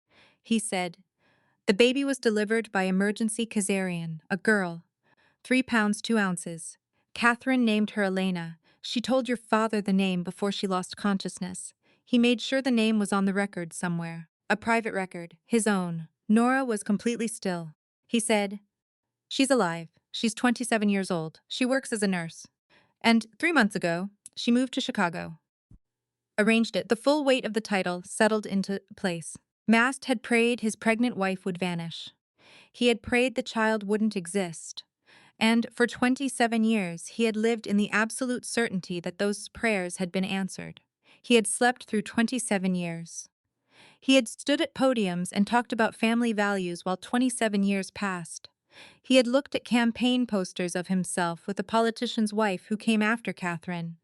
He said, "The baby was delivered by emergency cesarean, a girl, 3 pounds 2 ounces. Catherine named her Elena. She told your father the name before she lost consciousness. He made sure the name was on the record somewhere. A private record, his own." Nora was completely still. He said, "She's alive. She's 27 years old. She works as a nurse. And 3 months ago, she moved to Chicago." Arranged it. The full weight of the title settled into place. Mast had prayed his pregnant wife would vanish. He had prayed the child wouldn't exist. And for 27 years, he had lived in the absolute certainty that those prayers had been answered. He had slept through 27 years. He had stood at podiums and talked about family values while 27 years passed. He had looked at campaign posters of himself with the politician's wife who came after Catherine.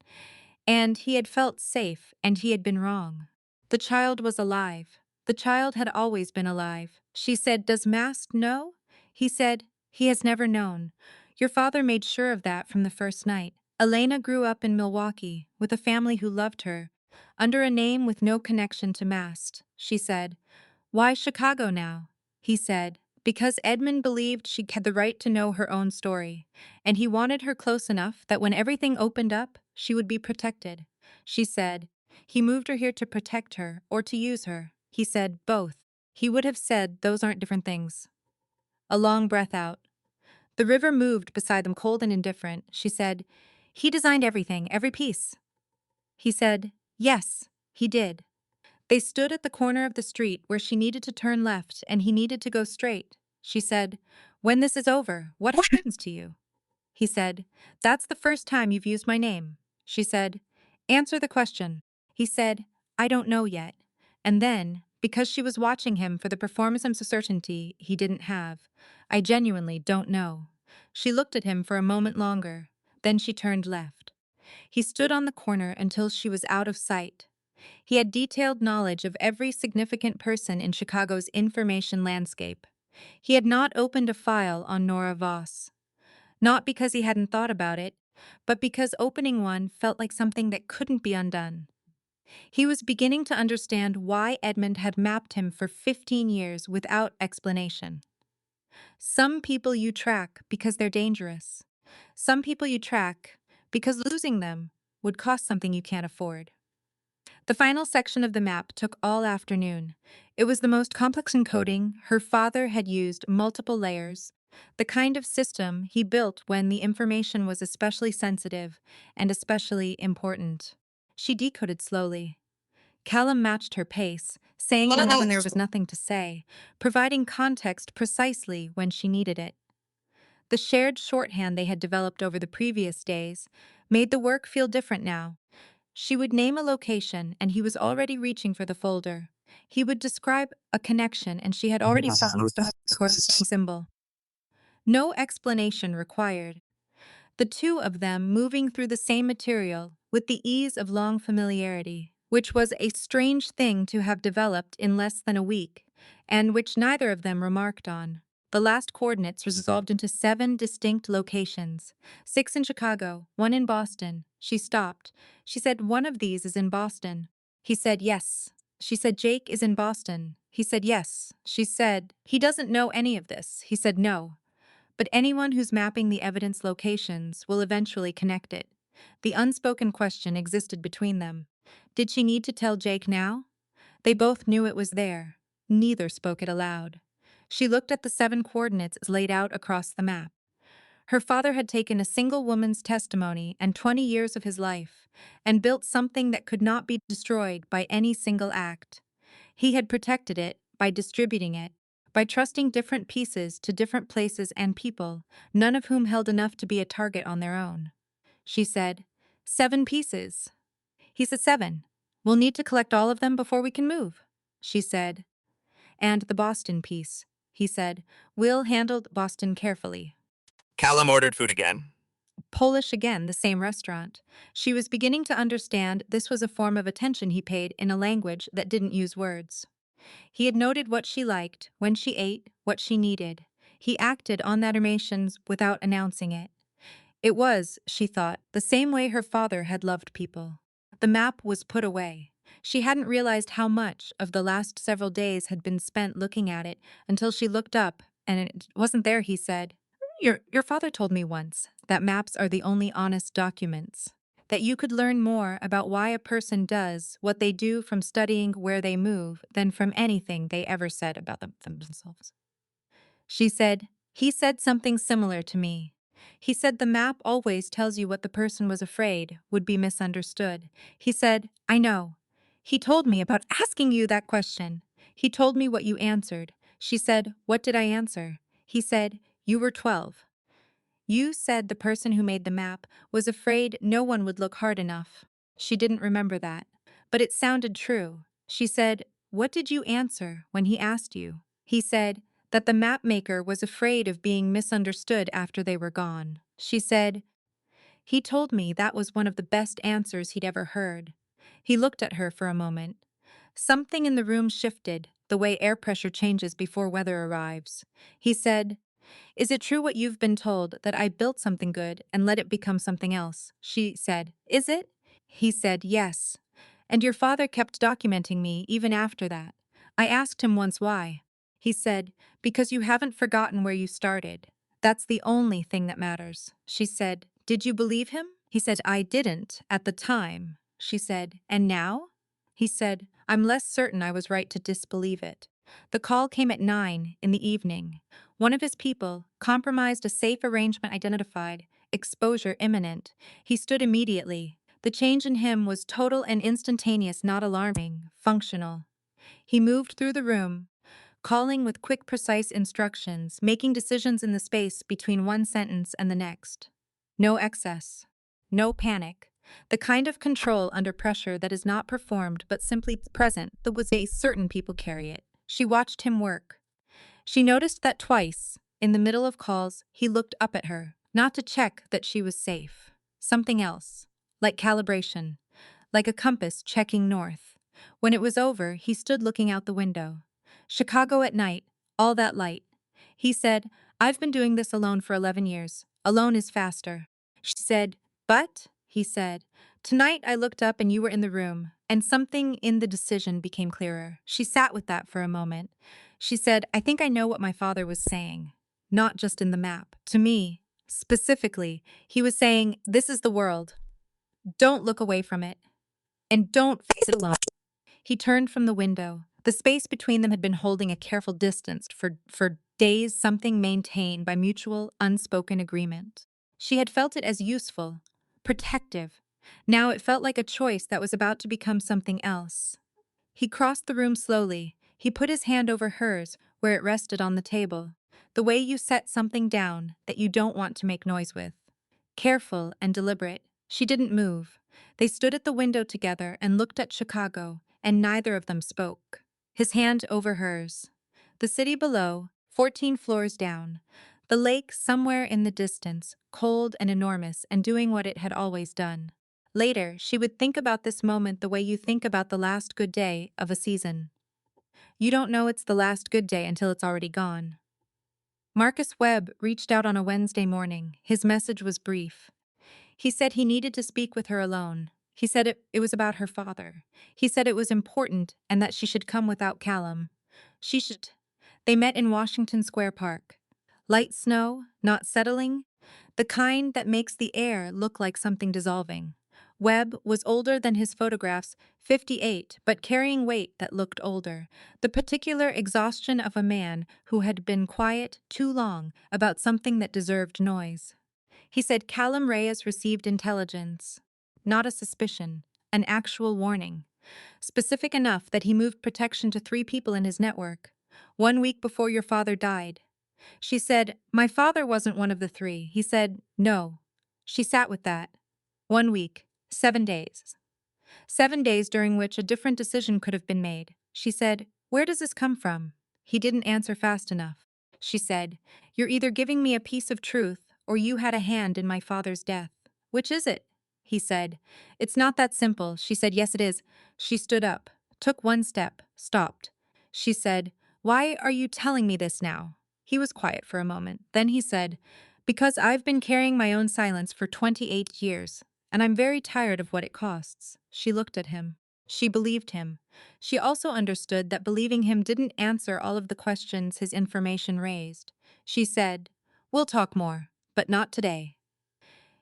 And he had felt safe, and he had been wrong. The child was alive. The child had always been alive. She said, "Does Mast know?" He said, "He has never known. Your father made sure of that from the first night." Elena grew up in Milwaukee, with a family who loved her, under a name with no connection to Mast. She said, "Why Chicago now?" He said, "Because Edmund believed she had the right to know her own story, and he wanted her close enough that when everything opened up, she would be protected." She said, "He moved her here to protect her, or to use her." He said, "Both." He would have said those aren't different things. A long breath out. The river moved beside them, cold and indifferent. She said, "He designed everything, every piece." He said, "Yes, he did." They stood at the corner of the street where she needed to turn left and he needed to go straight. She said, "When this is over, what happens to you?" He said, "That's the first time you've used my name." She said, "Answer the question." He said, "I don't know yet." And then, because she was watching him for the performance of certainty he didn't have, "I genuinely don't know." She looked at him for a moment longer. Then she turned left. He stood on the corner until she was out of sight. He had detailed knowledge of every significant person in Chicago's information landscape. He had not opened a file on Nora Voss. Not because he hadn't thought about it, but because opening one felt like something that couldn't be undone. He was beginning to understand why Edmund had mapped him for 15 years without explanation. Some people you track because they're dangerous. Some people you track because losing them would cost something you can't afford. The final section of the map took all afternoon. It was the most complex encoding. Her father had used multiple layers, the kind of system he built when the information was especially sensitive and especially important. She decoded slowly. Callum matched her pace, saying even when there was nothing to say, providing context precisely when she needed it. The shared shorthand they had developed over the previous days made the work feel different now. She would name a location, and he was already reaching for the folder. He would describe a connection, and she had already found the corresponding symbol. No explanation required. The two of them moving through the same material with the ease of long familiarity, which was a strange thing to have developed in less than a week, and which neither of them remarked on. The last coordinates resolved into 7 distinct locations, 6 in Chicago, 1 in Boston. She stopped. She said, "One of these is in Boston." He said, "Yes." She said, "Jake is in Boston." He said, "Yes." She said, "He doesn't know any of this." He said, "No. But anyone who's mapping the evidence locations will eventually connect it." The unspoken question existed between them. Did she need to tell Jake now? They both knew it was there. Neither spoke it aloud. She looked at the 7 coordinates laid out across the map. Her father had taken a single woman's testimony and 20 years of his life, and built something that could not be destroyed by any single act. He had protected it by distributing it, by trusting different pieces to different places and people, none of whom held enough to be a target on their own. She said, 7 pieces. He said 7. We'll need to collect all of them before we can move. She said, and the Boston piece. He said, we'll handle Boston carefully. Callum ordered food again. Polish again, the same restaurant. She was beginning to understand this was a form of attention he paid in a language that didn't use words. He had noted what she liked, when she ate, what she needed. He acted on that information without announcing it. It was, she thought, the same way her father had loved people. The map was put away. She hadn't realized how much of the last several days had been spent looking at it until she looked up, and it wasn't there, he said. Your father told me once that maps are the only honest documents. That you could learn more about why a person does what they do from studying where they move than from anything they ever said about themselves. She said, he said something similar to me. He said the map always tells you what the person was afraid would be misunderstood. He said, I know. He told me about asking you that question. He told me what you answered. She said, what did I answer? He said, you were 12. You said the person who made the map was afraid no one would look hard enough. She didn't remember that, but it sounded true. She said, what did you answer when he asked you? He said that the map maker was afraid of being misunderstood after they were gone. She said, he told me that was one of the best answers he'd ever heard. He looked at her for a moment. Something in the room shifted, the way air pressure changes before weather arrives. He said, is it true what you've been told, that I built something good and let it become something else? She said, is it? He said, yes. And your father kept documenting me even after that. I asked him once why. He said, because you haven't forgotten where you started. That's the only thing that matters. She said, did you believe him? He said, I didn't at the time. She said, and now? He said, I'm less certain I was right to disbelieve it. The call came at 9 in the evening. One of his people, compromised, a safe arrangement identified, exposure imminent. He stood immediately. The change in him was total and instantaneous, not alarming, functional. He moved through the room, calling with quick, precise instructions, making decisions in the space between one sentence and the next. No excess. No panic. The kind of control under pressure that is not performed but simply present, that was a certain people carry it. She watched him work. She noticed that twice, in the middle of calls, he looked up at her, not to check that she was safe. Something else, like calibration, like a compass checking north. When it was over, he stood looking out the window. Chicago at night, all that light. He said, I've been doing this alone for 11 years. Alone is faster. She said, but, he said, tonight I looked up and you were in the room. And something in the decision became clearer. She sat with that for a moment. She said, I think I know what my father was saying, not just in the map. To me, specifically, he was saying, this is the world. Don't look away from it. And don't face it alone. He turned from the window. The space between them had been holding a careful distance for days, something maintained by mutual, unspoken agreement. She had felt it as useful, protective. Now it felt like a choice that was about to become something else. He crossed the room slowly. He put his hand over hers, where it rested on the table. The way you set something down that you don't want to make noise with. Careful and deliberate, she didn't move. They stood at the window together and looked at Chicago, and neither of them spoke. His hand over hers. The city below, 14 floors down. The lake somewhere in the distance, cold and enormous and doing what it had always done. Later, she would think about this moment the way you think about the last good day of a season. You don't know it's the last good day until it's already gone. Marcus Webb reached out on a Wednesday morning. His message was brief. He said he needed to speak with her alone. He said it was about her father. He said it was important and that she should come without Callum. She should. They met in Washington Square Park. Light snow, not settling, the kind that makes the air look like something dissolving. Webb was older than his photographs, 58, but carrying weight that looked older. The particular exhaustion of a man who had been quiet too long about something that deserved noise. He said Callum Reyes received intelligence, not a suspicion, an actual warning. Specific enough that he moved protection to 3 people in his network. 1 week before your father died. She said, my father wasn't one of the 3. He said, no. She sat with that. 1 week, 7 days. 7 days during which a different decision could have been made. She said, where does this come from? He didn't answer fast enough. She said, you're either giving me a piece of truth or you had a hand in my father's death. Which is it? He said, it's not that simple. She said, yes it is. She stood up, took 1 step, stopped. She said, why are you telling me this now? He was quiet for a moment. Then he said, because I've been carrying my own silence for 28 years, and I'm very tired of what it costs. She looked at him. She believed him. She also understood that believing him didn't answer all of the questions his information raised. She said, we'll talk more, but not today.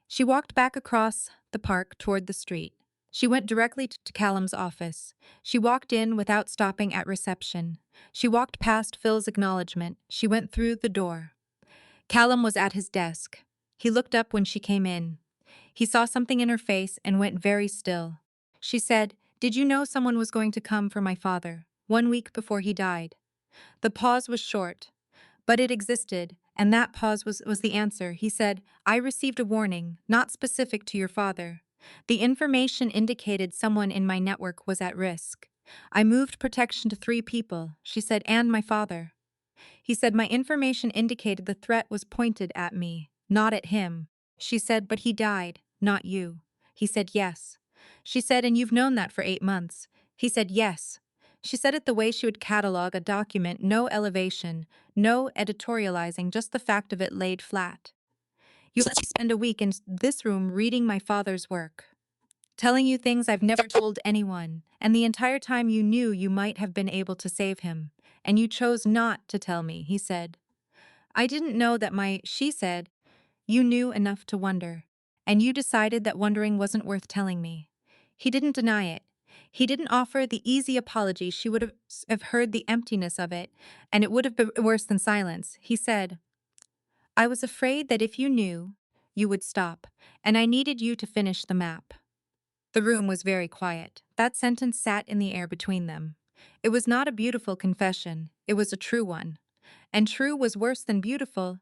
She walked back across the park toward the street. She went directly to Callum's office. She walked in without stopping at reception. She walked past Phil's acknowledgement. She went through the door. Callum was at his desk. He looked up when she came in. He saw something in her face and went very still. She said, did you know someone was going to come for my father, 1 week before he died? The pause was short, but it existed, and that pause was the answer. He said, I received a warning, not specific to your father. The information indicated someone in my network was at risk. I moved protection to 3 people, she said, and my father. He said, my information indicated the threat was pointed at me, not at him. She said, but he died, not you. He said, yes. She said, and you've known that for 8 months. He said, yes. She said it the way she would catalog a document, no elevation, no editorializing, just the fact of it laid flat. You let me spend a week in this room reading my father's work, telling you things I've never told anyone, and the entire time you knew you might have been able to save him, and you chose not to tell me, he said. I didn't know that she said, you knew enough to wonder, and you decided that wondering wasn't worth telling me. He didn't deny it. He didn't offer the easy apology. She would have heard the emptiness of it, and it would have been worse than silence. He said, I was afraid that if you knew, you would stop, and I needed you to finish the map. The room was very quiet. That sentence sat in the air between them. It was not a beautiful confession. It was a true one. And true was worse than beautiful,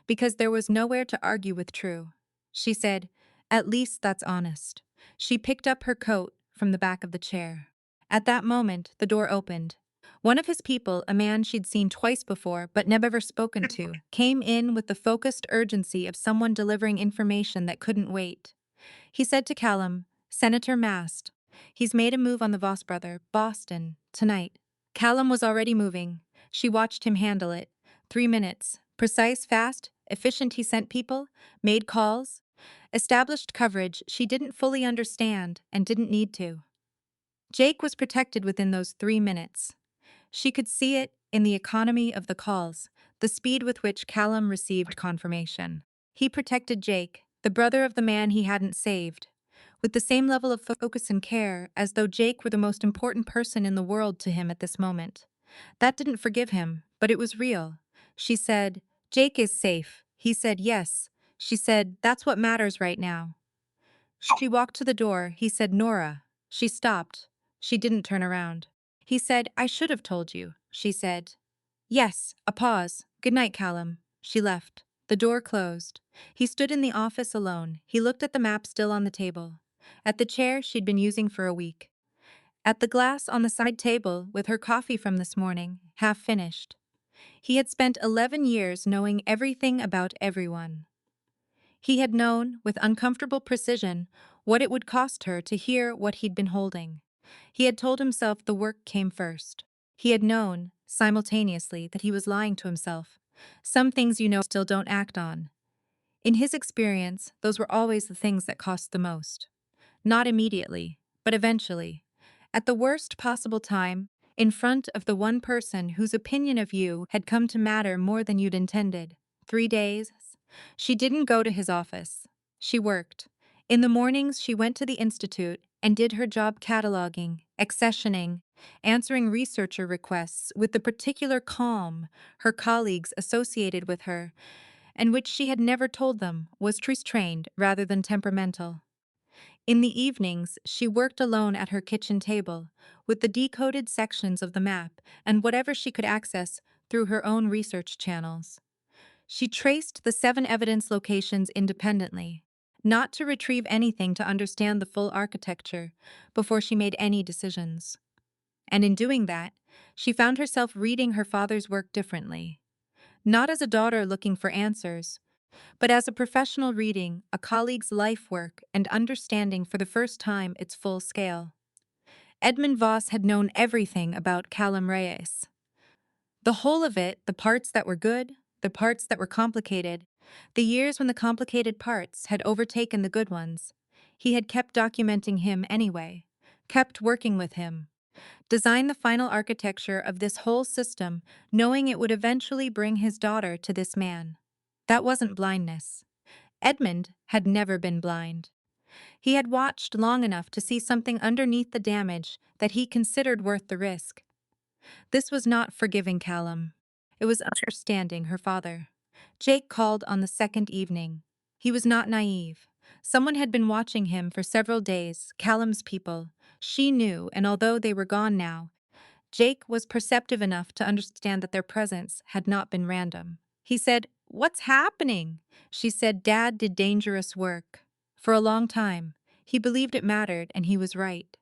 because there was nowhere to argue with true. She said, at least that's honest. She picked up her coat from the back of the chair. At that moment, the door opened. One of his people, a man she'd seen twice before but never spoken to, came in with the focused urgency of someone delivering information that couldn't wait. He said to Callum, Senator Mast, he's made a move on the Voss brother, Boston, tonight. Callum was already moving. She watched him handle it. 3 minutes. Precise, fast, efficient. He sent people, made calls, established coverage she didn't fully understand and didn't need to. Jake was protected within those 3 minutes. She could see it in the economy of the calls, the speed with which Callum received confirmation. He protected Jake, the brother of the man he hadn't saved, with the same level of focus and care as though Jake were the most important person in the world to him at this moment. That didn't forgive him, but it was real. She said, "Jake is safe." He said, "Yes." She said, "That's what matters right now." She walked to the door. He said, "Nora." She stopped. She didn't turn around. He said, "I should have told you." She said, "Yes." A pause. "Good night, Callum." She left. The door closed. He stood in the office alone. He looked at the map still on the table, at the chair she'd been using for a week, at the glass on the side table with her coffee from this morning, half finished. He had spent 11 years knowing everything about everyone. He had known, with uncomfortable precision, what it would cost her to hear what he'd been holding. He had told himself the work came first. He had known, simultaneously, that he was lying to himself. Some things you know still don't act on. In his experience, those were always the things that cost the most. Not immediately, but eventually. At the worst possible time, in front of the one person whose opinion of you had come to matter more than you'd intended. 3 days. She didn't go to his office. She worked. In the mornings, she went to the institute and did her job cataloging, accessioning, answering researcher requests with the particular calm her colleagues associated with her, and which she had never told them was trained rather than temperamental. In the evenings, she worked alone at her kitchen table, with the decoded sections of the map and whatever she could access through her own research channels. She traced the 7 evidence locations independently, not to retrieve anything to understand the full architecture before she made any decisions. And in doing that, she found herself reading her father's work differently. Not as a daughter looking for answers, but as a professional reading a colleague's life work and understanding for the first time its full scale. Edmund Voss had known everything about Callum Reyes. The whole of it, the parts that were good, the parts that were complicated, the years when the complicated parts had overtaken the good ones. He had kept documenting him anyway, kept working with him, designed the final architecture of this whole system, knowing it would eventually bring his daughter to this man. That wasn't blindness. Edmund had never been blind. He had watched long enough to see something underneath the damage that he considered worth the risk. This was not forgiving Callum. It was understanding her father. Jake called on the second evening. He was not naive. Someone had been watching him for several days, Callum's people. She knew, and although they were gone now, Jake was perceptive enough to understand that their presence had not been random. He said, "What's happening?" She said, "Dad did dangerous work." For a long time, he believed it mattered, and he was right.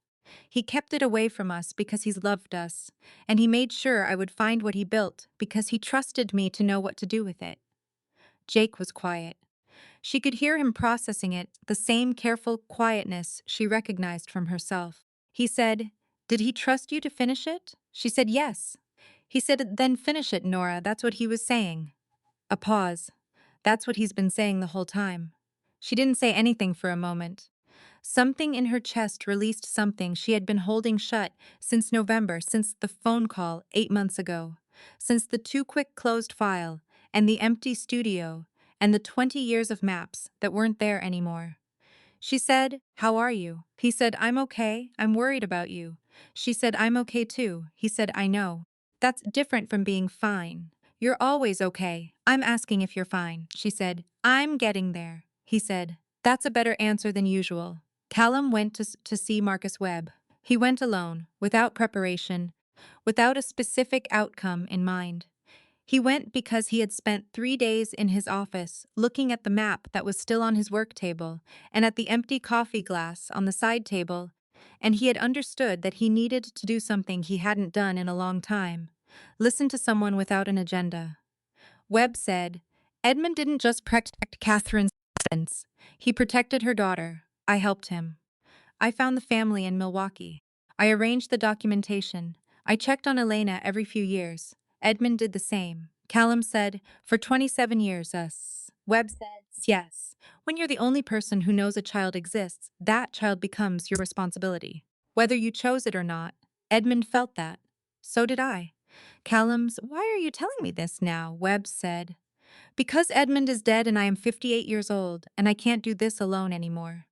He kept it away from us because he's loved us, and he made sure I would find what he built because he trusted me to know what to do with it. Jake was quiet. She could hear him processing it, the same careful quietness she recognized from herself. He said, "Did he trust you to finish it?" She said, "Yes." He said, "Then finish it, Nora, that's what he was saying." A pause. "That's what he's been saying the whole time." She didn't say anything for a moment. Something in her chest released something she had been holding shut since November, since the phone call 8 months ago, since the too quick closed file, and the empty studio, and the 20 years of maps that weren't there anymore. She said, "How are you?" He said, "I'm okay. I'm worried about you." She said, "I'm okay too." He said, "I know. That's different from being fine. You're always okay. I'm asking if you're fine." She said, "I'm getting there." He said, "That's a better answer than usual." Callum went to see Marcus Webb. He went alone, without preparation, without a specific outcome in mind. He went because he had spent 3 days in his office looking at the map that was still on his work table and at the empty coffee glass on the side table, and he had understood that he needed to do something he hadn't done in a long time: listen to someone without an agenda. Webb said, "Edmund didn't just protect Catherine's innocence. He protected her daughter. I helped him. I found the family in Milwaukee. I arranged the documentation. I checked on Elena every few years. Edmund did the same." Callum said, "For 27 years, us." Webb said, "Yes. When you're the only person who knows a child exists, that child becomes your responsibility." Whether you chose it or not, Edmund felt that. So did I. Callum's, "Why are you telling me this now?" Webb said. "Because Edmund is dead and I am 58 years old, and I can't do this alone anymore.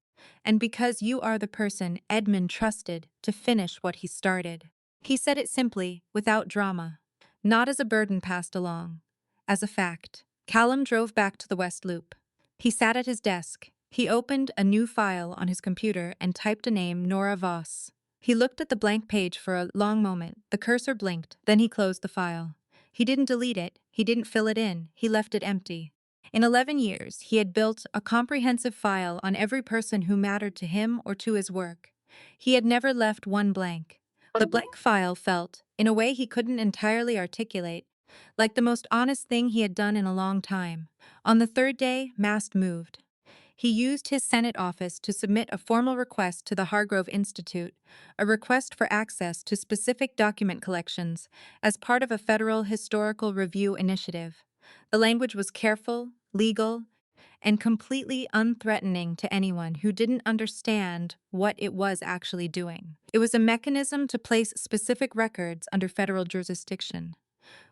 And because you are the person Edmund trusted to finish what he started." He said it simply, without drama. Not as a burden passed along. As a fact. Callum drove back to the West Loop. He sat at his desk. He opened a new file on his computer and typed a name, Nora Voss. He looked at the blank page for a long moment. The cursor blinked, then he closed the file. He didn't delete it, he didn't fill it in, he left it empty. In 11 years, he had built a comprehensive file on every person who mattered to him or to his work. He had never left one blank. The blank file felt, in a way he couldn't entirely articulate, like the most honest thing he had done in a long time. On the third day, Mast moved. He used his Senate office to submit a formal request to the Hargrove Institute, a request for access to specific document collections as part of a federal historical review initiative. The language was careful, legal, and completely unthreatening to anyone who didn't understand what it was actually doing. It was a mechanism to place specific records under federal jurisdiction,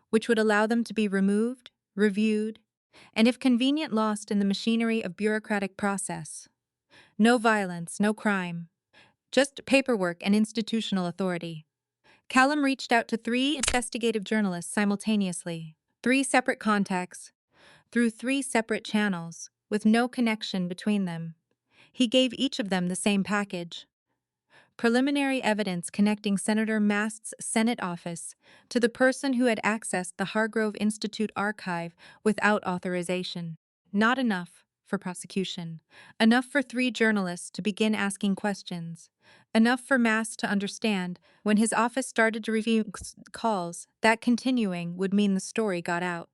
which would allow them to be removed, reviewed, and if convenient, lost in the machinery of bureaucratic process. No violence, no crime, just paperwork and institutional authority. Callum reached out to 3 investigative journalists simultaneously, 3 separate contacts, through 3 separate channels, with no connection between them. He gave each of them the same package. Preliminary evidence connecting Senator Mast's Senate office to the person who had accessed the Hargrove Institute archive without authorization. Not enough for prosecution. Enough for 3 journalists to begin asking questions. Enough for Mast to understand, when his office started to review calls, that continuing would mean the story got out.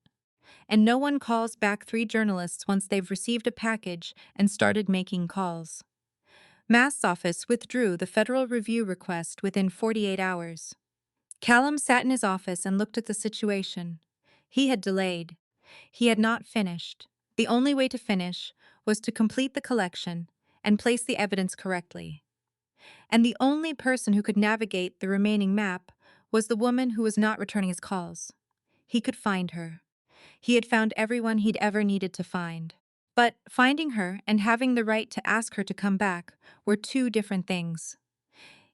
And no one calls back 3 journalists once they've received a package and started making calls. Mast's office withdrew the federal review request within 48 hours. Callum sat in his office and looked at the situation. He had delayed. He had not finished. The only way to finish was to complete the collection and place the evidence correctly. And the only person who could navigate the remaining map was the woman who was not returning his calls. He could find her. He had found everyone he'd ever needed to find. But finding her and having the right to ask her to come back were 2 different things.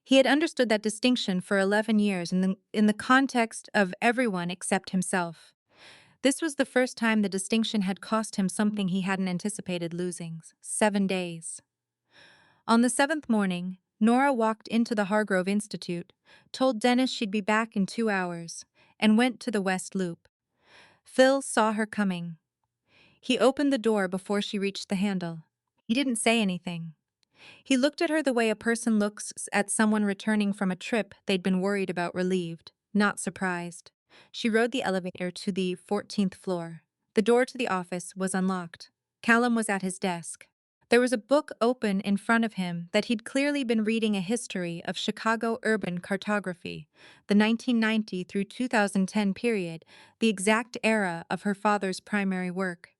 He had understood that distinction for 11 years in the context of everyone except himself. This was the first time the distinction had cost him something he hadn't anticipated losing: 7 days. On the 7th morning, Nora walked into the Hargrove Institute, told Dennis she'd be back in 2 hours, and went to the West Loop. Phil saw her coming. He opened the door before she reached the handle. He didn't say anything. He looked at her the way a person looks at someone returning from a trip they'd been worried about, relieved, not surprised. She rode the elevator to the 14th floor. The door to the office was unlocked. Callum was at his desk. There was a book open in front of him that he'd clearly been reading, a history of Chicago urban cartography, the 1990 through 2010 period, the exact era of her father's primary work.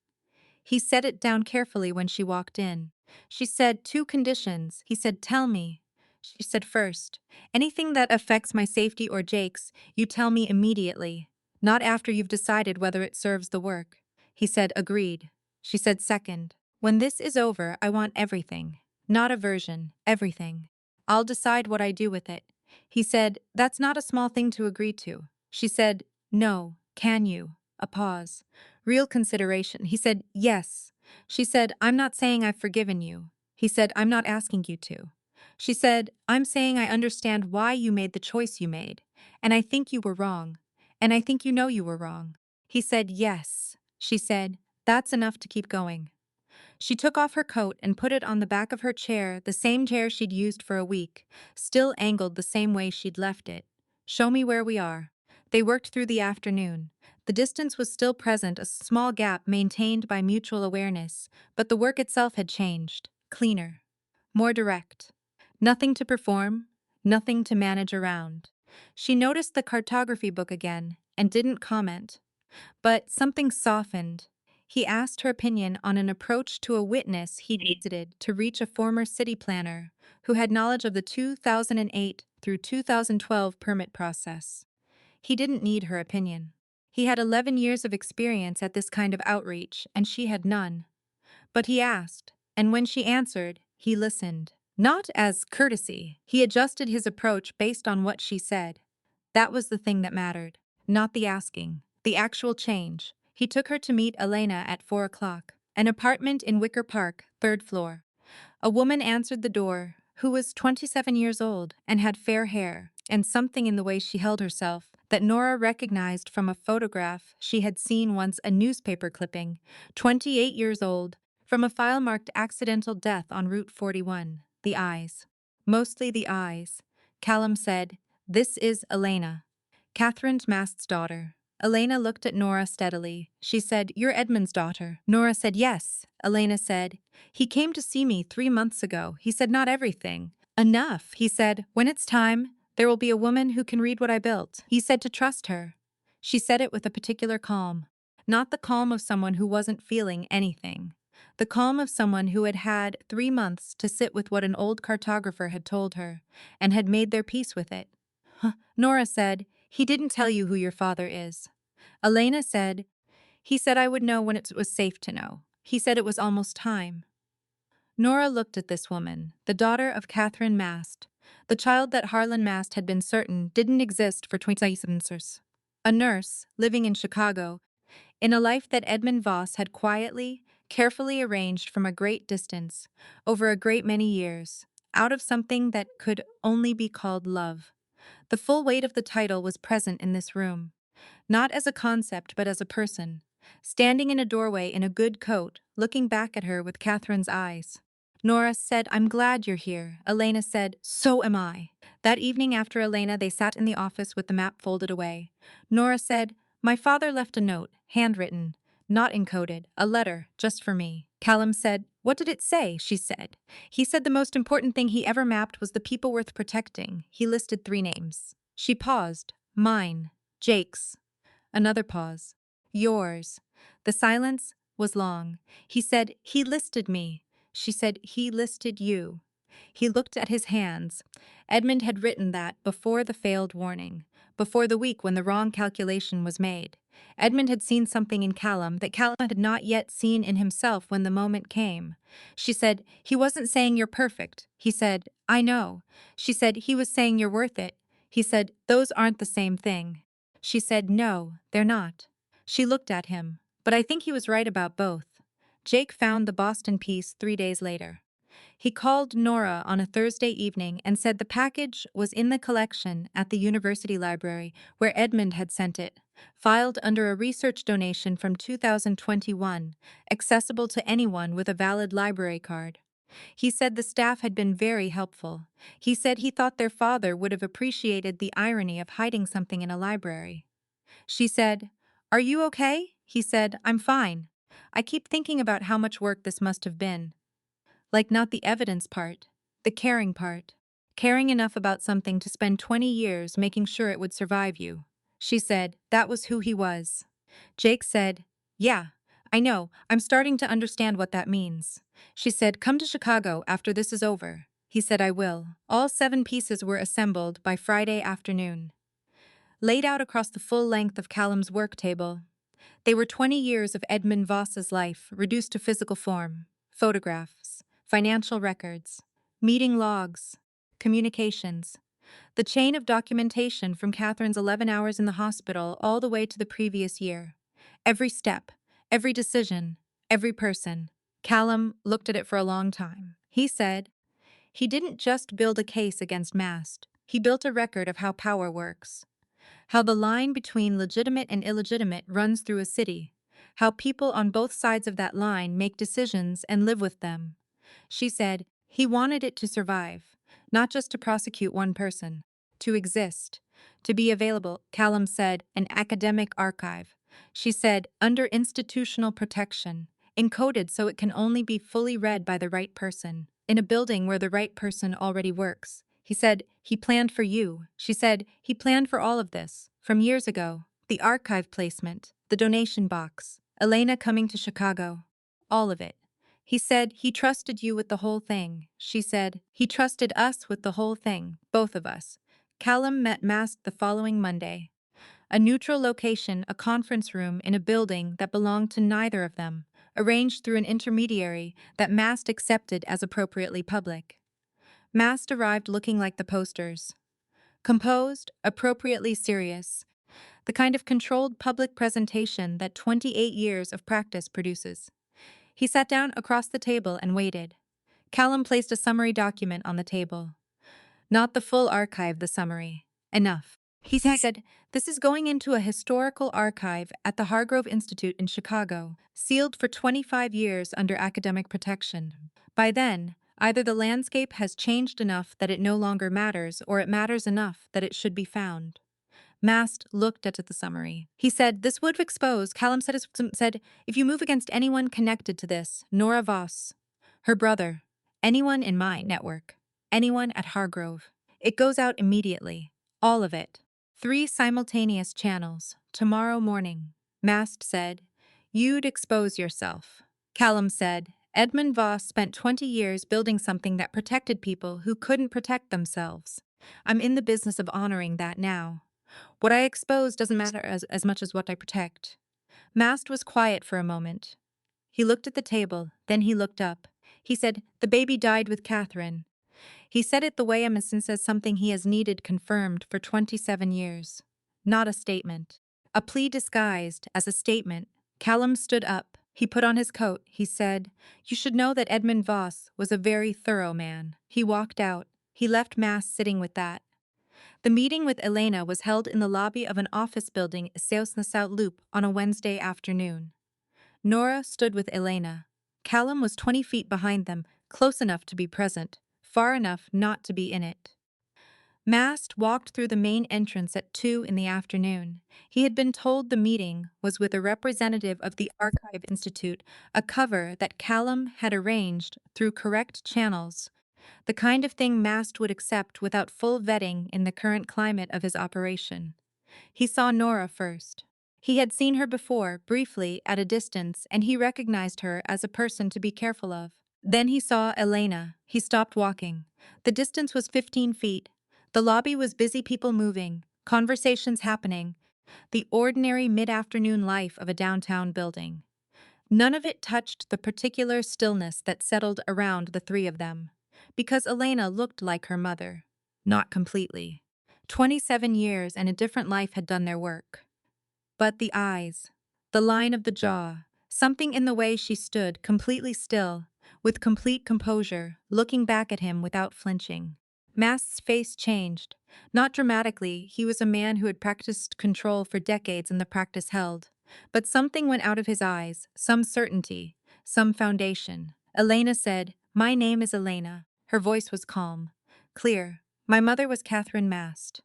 He set it down carefully when she walked in. She said 2 conditions. He said, "Tell me." She said, "First, anything that affects my safety or Jake's, you tell me immediately, not after you've decided whether it serves the work." He said, "Agreed." She said, "Second, when this is over, I want everything. Not a version, everything. I'll decide what I do with it." He said, "That's not a small thing to agree to." She said, "No, can you?" A pause. Real consideration. He said, "Yes." She said, "I'm not saying I've forgiven you." He said, "I'm not asking you to." She said, "I'm saying I understand why you made the choice you made, and I think you were wrong, and I think you know you were wrong." He said, "Yes." She said, "That's enough to keep going." She took off her coat and put it on the back of her chair, the same chair she'd used for a week, still angled the same way she'd left it. "Show me where we are." They worked through the afternoon. The distance was still present, a small gap maintained by mutual awareness, but the work itself had changed. Cleaner. More direct. Nothing to perform, nothing to manage around. She noticed the cartography book again and didn't comment. But something softened. He asked her opinion on an approach to a witness he'd visited to reach a former city planner who had knowledge of the 2008 through 2012 permit process. He didn't need her opinion. He had 11 years of experience at this kind of outreach, and she had none. But he asked, and when she answered, he listened. Not as courtesy, he adjusted his approach based on what she said. That was the thing that mattered. Not the asking, the actual change. He took her to meet Elena at 4 o'clock. An apartment in Wicker Park, 3rd floor. A woman answered the door, who was 27 years old and had fair hair, and something in the way she held herself that Nora recognized from a photograph she had seen once, a newspaper clipping, 28 years old, from a file marked accidental death on Route 41. The eyes. Mostly the eyes. Callum said, "This is Elena, Catherine Mast's daughter." Elena looked at Nora steadily. She said, "You're Edmund's daughter." Nora said, "Yes." Elena said, "He came to see me 3 months ago. He said not everything. Enough." He said, "When it's time, there will be a woman who can read what I built." He said to trust her. She said it with a particular calm. Not the calm of someone who wasn't feeling anything. The calm of someone who had had 3 months to sit with what an old cartographer had told her, and had made their peace with it. Nora said, "He didn't tell you who your father is." Elena said, "He said I would know when it was safe to know. He said it was almost time." Nora looked at this woman, the daughter of Catherine Mast, the child that Harlan Mast had been certain didn't exist for 27 years. A nurse, living in Chicago, in a life that Edmund Voss had quietly, carefully arranged from a great distance, over a great many years, out of something that could only be called love. The full weight of the title was present in this room. Not as a concept, but as a person, standing in a doorway in a good coat, looking back at her with Catherine's eyes. Nora said, "I'm glad you're here." Elena said, "So am I." That evening after Elena, they sat in the office with the map folded away. Nora said, "My father left a note, handwritten, not encoded, a letter, just for me." Callum said, "What did it say?" She said, "He said the most important thing he ever mapped was the people worth protecting." He listed 3 names. She paused. "Mine. Jake's." Another pause. "Yours." The silence was long. He said, "He listed me." She said, "He listed you." He looked at his hands. Edmund had written that before the failed warning, before the week when the wrong calculation was made. Edmund had seen something in Callum that Callum had not yet seen in himself when the moment came. She said, "He wasn't saying you're perfect." He said, "I know." She said, "He was saying you're worth it." He said, "Those aren't the same thing." She said, "No, they're not." She looked at him, but I think he was right about both. Jake found the Boston piece 3 days later. He called Nora on a Thursday evening and said the package was in the collection at the university library where Edmund had sent it, filed under a research donation from 2021, accessible to anyone with a valid library card. He said the staff had been very helpful. He said he thought their father would have appreciated the irony of hiding something in a library. She said, "Are you okay?" He said, "I'm fine. I keep thinking about how much work this must have been. Like, not the evidence part, the caring part. Caring enough about something to spend 20 years making sure it would survive you." She said, "That was who he was." Jake said, "Yeah, I know. I'm starting to understand what that means." She said, "Come to Chicago after this is over." He said, "I will." All 7 pieces were assembled by Friday afternoon, laid out across the full length of Callum's work table. They were 20 years of Edmund Voss's life, reduced to physical form: photographs, financial records, meeting logs, communications. The chain of documentation from Catherine's 11 hours in the hospital all the way to the previous year. Every step, every decision, every person. Callum looked at it for a long time. He said, he didn't just build a case against Mast. He built a record of how power works. How the line between legitimate and illegitimate runs through a city. How people on both sides of that line make decisions and live with them. She said, he wanted it to survive, not just to prosecute one person, to exist, to be available. Callum said, an academic archive. She said, under institutional protection, encoded so it can only be fully read by the right person, in a building where the right person already works. He said, he planned for you. She said, he planned for all of this, from years ago. The archive placement, the donation box, Elena coming to Chicago. All of it. He said he trusted you with the whole thing. She said he trusted us with the whole thing, both of us. Callum met masked the following Monday. A neutral location, a conference room in a building that belonged to neither of them, arranged through an intermediary that Mast accepted as appropriately public. Mast arrived looking like the posters. Composed, appropriately serious, the kind of controlled public presentation that 28 years of practice produces. He sat down across the table and waited. Callum placed a summary document on the table. Not the full archive, the summary. Enough. He said, "This is going into a historical archive at the Hargrove Institute in Chicago, sealed for 25 years under academic protection. By then, either the landscape has changed enough that it no longer matters, or it matters enough that it should be found." Mast looked at the summary. He said, "This would expose," Callum said, "if you move against anyone connected to this, Nora Voss, her brother, anyone in my network, anyone at Hargrove. It goes out immediately. All of it. 3 simultaneous channels, tomorrow morning." Mast said, "You'd expose yourself." Callum said, "Edmund Voss spent 20 years building something that protected people who couldn't protect themselves. I'm in the business of honoring that now. What I expose doesn't matter as much as what I protect." Mast was quiet for a moment. He looked at the table, then he looked up. He said, "The baby died with Catherine." He said it the way Emerson says something he has needed confirmed for 27 years. Not a statement. A plea disguised as a statement. Callum stood up. He put on his coat. He said, "You should know that Edmund Voss was a very thorough man." He walked out. He left Mast sitting with that. The meeting with Elena was held in the lobby of an office building at South Loop on a Wednesday afternoon. Nora stood with Elena. Callum was 20 feet behind them, close enough to be present, far enough not to be in it. Mast walked through the main entrance at 2 in the afternoon. He had been told the meeting was with a representative of the Archive Institute, a cover that Callum had arranged through correct channels, the kind of thing Mast would accept without full vetting in the current climate of his operation. He saw Nora first. He had seen her before, briefly, at a distance, and he recognized her as a person to be careful of. Then he saw Elena. He stopped walking. The distance was 15 feet. The lobby was busy, people moving, conversations happening, the ordinary mid-afternoon life of a downtown building. None of it touched the particular stillness that settled around the 3 of them, because Elena looked like her mother. Not completely. 27 years and a different life had done their work. But the eyes, the line of the jaw, something in the way she stood, completely still, with complete composure, looking back at him without flinching. Mast's face changed. Not dramatically, he was a man who had practiced control for decades and the practice held. But something went out of his eyes, some certainty, some foundation. Elena said, "My name is Elena." Her voice was calm, clear. "My mother was Catherine Mast.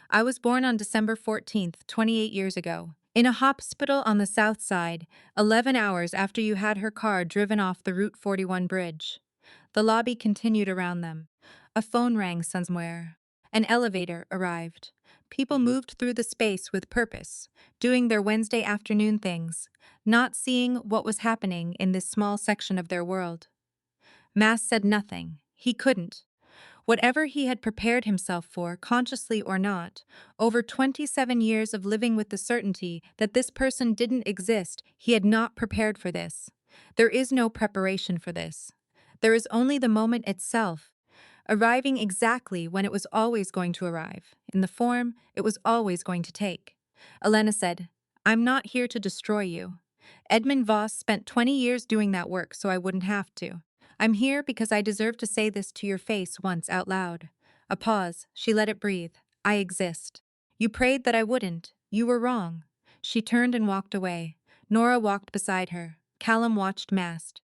I was born on December 14th, 28 years ago, in a hospital on the south side, 11 hours after you had her car driven off the Route 41 bridge." The lobby continued around them. A phone rang somewhere. An elevator arrived. People moved through the space with purpose, doing their Wednesday afternoon things, not seeing what was happening in this small section of their world. Mast said nothing. He couldn't. Whatever he had prepared himself for, consciously or not, over 27 years of living with the certainty that this person didn't exist, he had not prepared for this. There is no preparation for this. There is only the moment itself, arriving exactly when it was always going to arrive, in the form it was always going to take. Elena said, "I'm not here to destroy you. Edmund Voss spent 20 years doing that work so I wouldn't have to. I'm here because I deserve to say this to your face once out loud." A pause. She let it breathe. "I exist. You prayed that I wouldn't. You were wrong." She turned and walked away. Nora walked beside her. Callum watched Mast.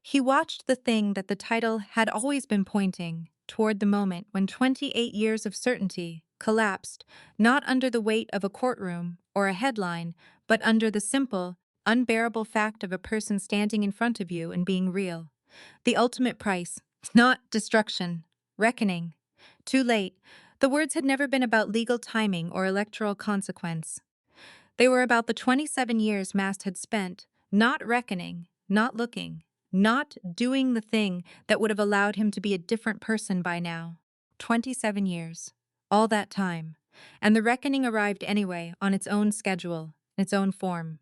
He watched the thing that the title had always been pointing toward, the moment when 28 years of certainty collapsed, not under the weight of a courtroom or a headline, but under the simple, unbearable fact of a person standing in front of you and being real. The ultimate price, not destruction, reckoning. Too late. The words had never been about legal timing or electoral consequence. They were about the 27 years Mast had spent Not reckoning, not looking, not doing the thing that would have allowed him to be a different person by now. 27 years. All that time. And the reckoning arrived anyway, on its own schedule, in its own form.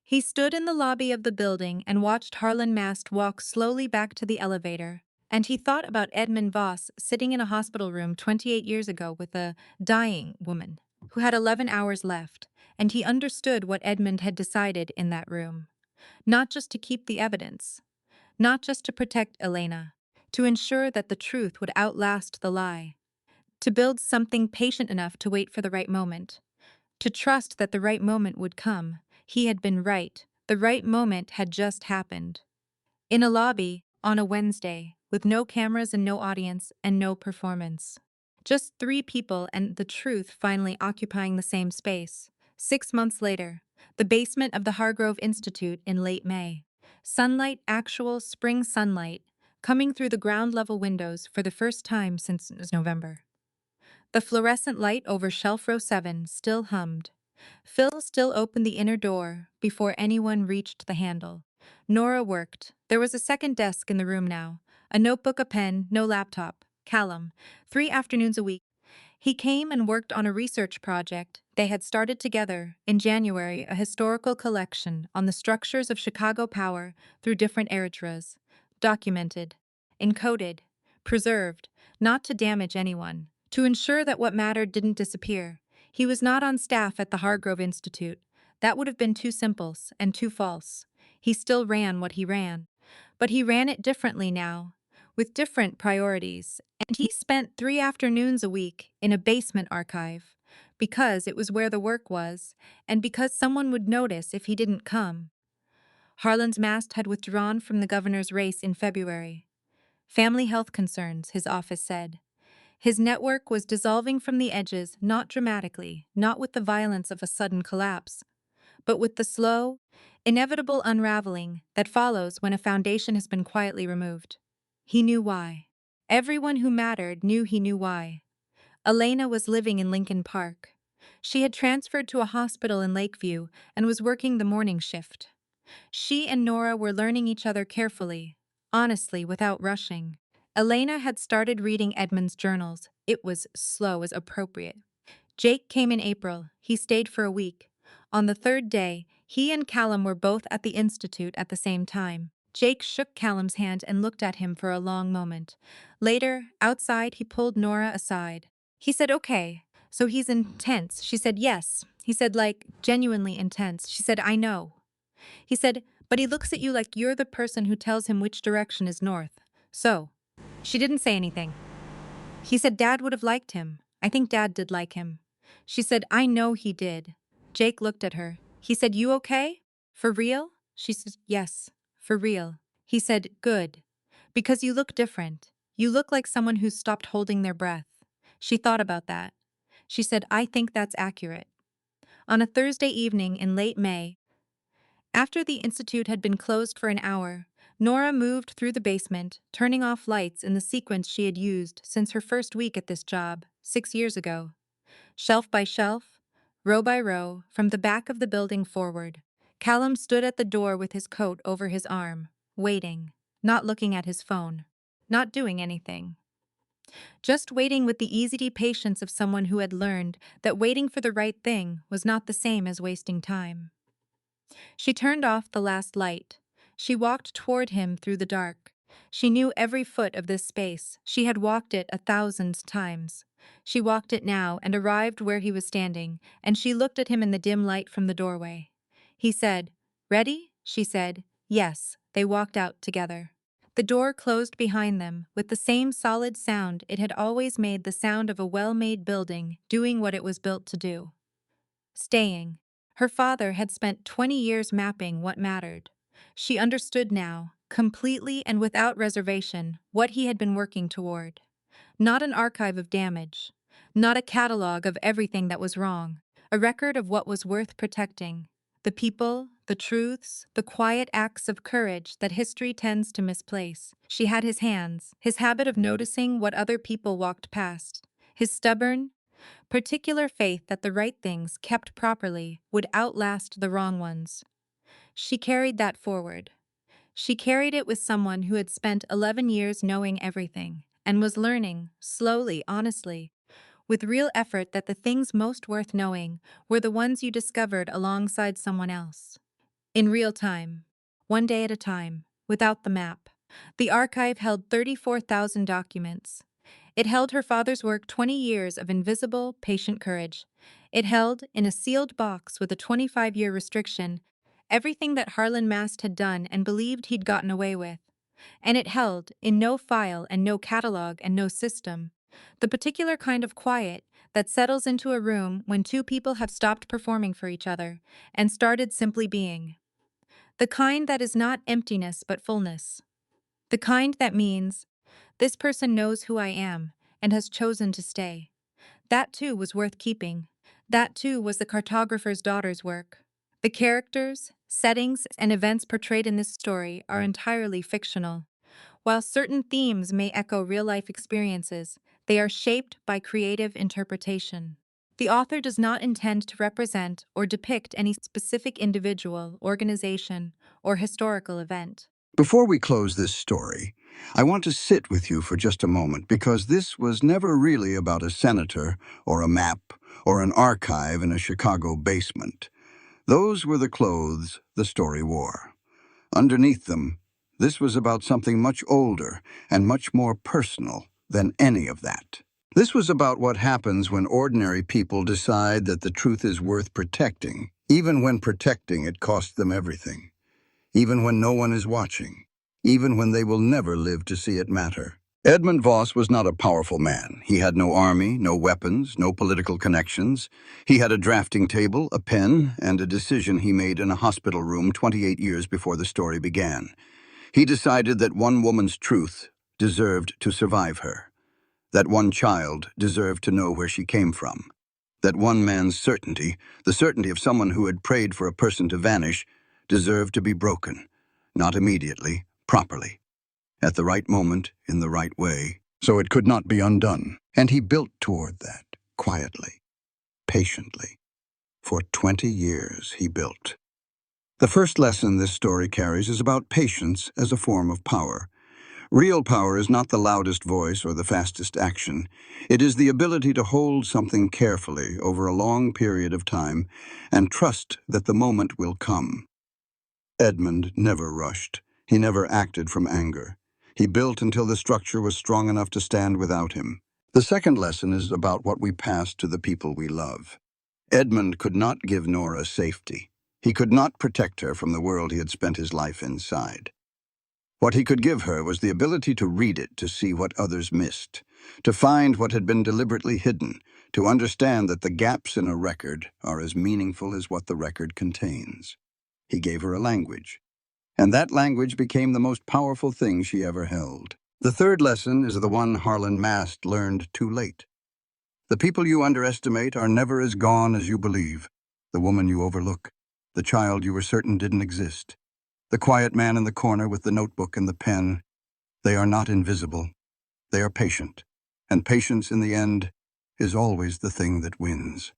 He stood in the lobby of the building and watched Harlan Mast walk slowly back to the elevator. And he thought about Edmund Voss sitting in a hospital room 28 years ago with a dying woman who had 11 hours left, and he understood what Edmund had decided in that room. Not just to keep the evidence, not just to protect Elena, to ensure that the truth would outlast the lie, to build something patient enough to wait for the right moment, to trust that the right moment would come. He had been right. The right moment had just happened. In a lobby, on a Wednesday, with no cameras and no audience and no performance. Just 3 people and the truth finally occupying the same space. 6 months later, the basement of the Hargrove Institute in late May. Sunlight, actual spring sunlight, coming through the ground-level windows for the first time since November. The fluorescent light over shelf row 7 still hummed. Phil still opened the inner door before anyone reached the handle. Nora worked. There was a second desk in the room now. A notebook, a pen, no laptop. Callum. 3 afternoons a week. He came and worked on a research project they had started together in January, a historical collection on the structures of Chicago power through different eras. Documented, encoded, preserved, not to damage anyone, to ensure that what mattered didn't disappear. He was not on staff at the Hargrove Institute. That would have been too simple and too false. He still ran what he ran. But he ran it differently now, with different priorities, and he spent 3 afternoons a week in a basement archive, because it was where the work was, and because someone would notice if he didn't come. Harlan's Mast had withdrawn from the governor's race in February. Family health concerns, his office said. His network was dissolving from the edges, not dramatically, not with the violence of a sudden collapse, but with the slow, inevitable unraveling that follows when a foundation has been quietly removed. He knew why. Everyone who mattered knew he knew why. Elena was living in Lincoln Park. She had transferred to a hospital in Lakeview and was working the morning shift. She and Nora were learning each other carefully, honestly, without rushing. Elena had started reading Edmund's journals. It was slow as appropriate. Jake came in April. He stayed for a week. On the 3rd day, he and Callum were both at the Institute at the same time. Jake shook Callum's hand and looked at him for a long moment. Later, outside, he pulled Nora aside. He said, "Okay, so he's intense." She said, "Yes." He said, like, genuinely intense. She said, "I know." He said, "But he looks at you like you're the person who tells him which direction is north. So." She didn't say anything. He said Dad would have liked him. I think Dad did like him. She said, "I know he did." Jake looked at her. He said, "You okay? For real?" She said, "Yes, for real." He said, "Good. Because you look different. You look like someone who's stopped holding their breath." She thought about that. She said, "I think that's accurate." On a Thursday evening in late May, after the institute had been closed for an hour, Nora moved through the basement, turning off lights in the sequence she had used since her first week at this job, 6 years ago. Shelf by shelf, row by row, from the back of the building forward. Callum stood at the door with his coat over his arm, waiting, not looking at his phone, not doing anything. Just waiting with the easy patience of someone who had learned that waiting for the right thing was not the same as wasting time. She turned off the last light. She walked toward him through the dark. She knew every foot of this space. She had walked it 1,000 times. She walked it now and arrived where he was standing, and she looked at him in the dim light from the doorway. He said, "Ready?" She said, "Yes." They walked out together. The door closed behind them, with the same solid sound it had always made, the sound of a well-made building doing what it was built to do. Staying. Her father had spent 20 years mapping what mattered. She understood now, completely and without reservation, what he had been working toward. Not an archive of damage. Not a catalog of everything that was wrong. A record of what was worth protecting. The people, the truths, the quiet acts of courage that history tends to misplace. She had his hands, his habit of noticing what other people walked past, his stubborn, particular faith that the right things, kept properly, would outlast the wrong ones. She carried that forward. She carried it with someone who had spent 11 years knowing everything and was learning, slowly, honestly, with real effort that the things most worth knowing were the ones you discovered alongside someone else. In real time, one day at a time, without the map. The archive held 34,000 documents. It held her father's work 20 years of invisible, patient courage. It held, in a sealed box with a 25-year restriction, everything that Harlan Mast had done and believed he'd gotten away with. And it held, in no file and no catalog and no system, the particular kind of quiet that settles into a room when two people have stopped performing for each other and started simply being. The kind that is not emptiness but fullness. The kind that means, this person knows who I am and has chosen to stay. That too was worth keeping. That too was the cartographer's daughter's work. The characters, settings, and events portrayed in this story are entirely fictional. While certain themes may echo real-life experiences, they are shaped by creative interpretation. The author does not intend to represent or depict any specific individual, organization, or historical event. Before we close this story, I want to sit with you for just a moment because this was never really about a senator or a map or an archive in a Chicago basement. Those were the clothes the story wore. Underneath them, this was about something much older and much more personal than any of that. This was about what happens when ordinary people decide that the truth is worth protecting, even when protecting it costs them everything. Even when no one is watching, even when they will never live to see it matter. Edmund Voss was not a powerful man. He had no army, no weapons, no political connections. He had a drafting table, a pen, and a decision he made in a hospital room 28 years before the story began. He decided that one woman's truth deserved to survive her, that one child deserved to know where she came from, that one man's certainty, the certainty of someone who had prayed for a person to vanish, deserved to be broken, not immediately, properly, at the right moment, in the right way, so it could not be undone. And he built toward that, quietly, patiently. For 20 years he built. The first lesson this story carries is about patience as a form of power. Real power is not the loudest voice or the fastest action. It is the ability to hold something carefully over a long period of time and trust that the moment will come. Edmund never rushed. He never acted from anger. He built until the structure was strong enough to stand without him. The second lesson is about what we pass to the people we love. Edmund could not give Nora safety. He could not protect her from the world he had spent his life inside. What he could give her was the ability to read it, to see what others missed, to find what had been deliberately hidden, to understand that the gaps in a record are as meaningful as what the record contains. He gave her a language, and that language became the most powerful thing she ever held. The third lesson is the one Harlan Mast learned too late. The people you underestimate are never as gone as you believe. The woman you overlook, the child you were certain didn't exist, the quiet man in the corner with the notebook and the pen. They are not invisible. They are patient, and patience in the end is always the thing that wins.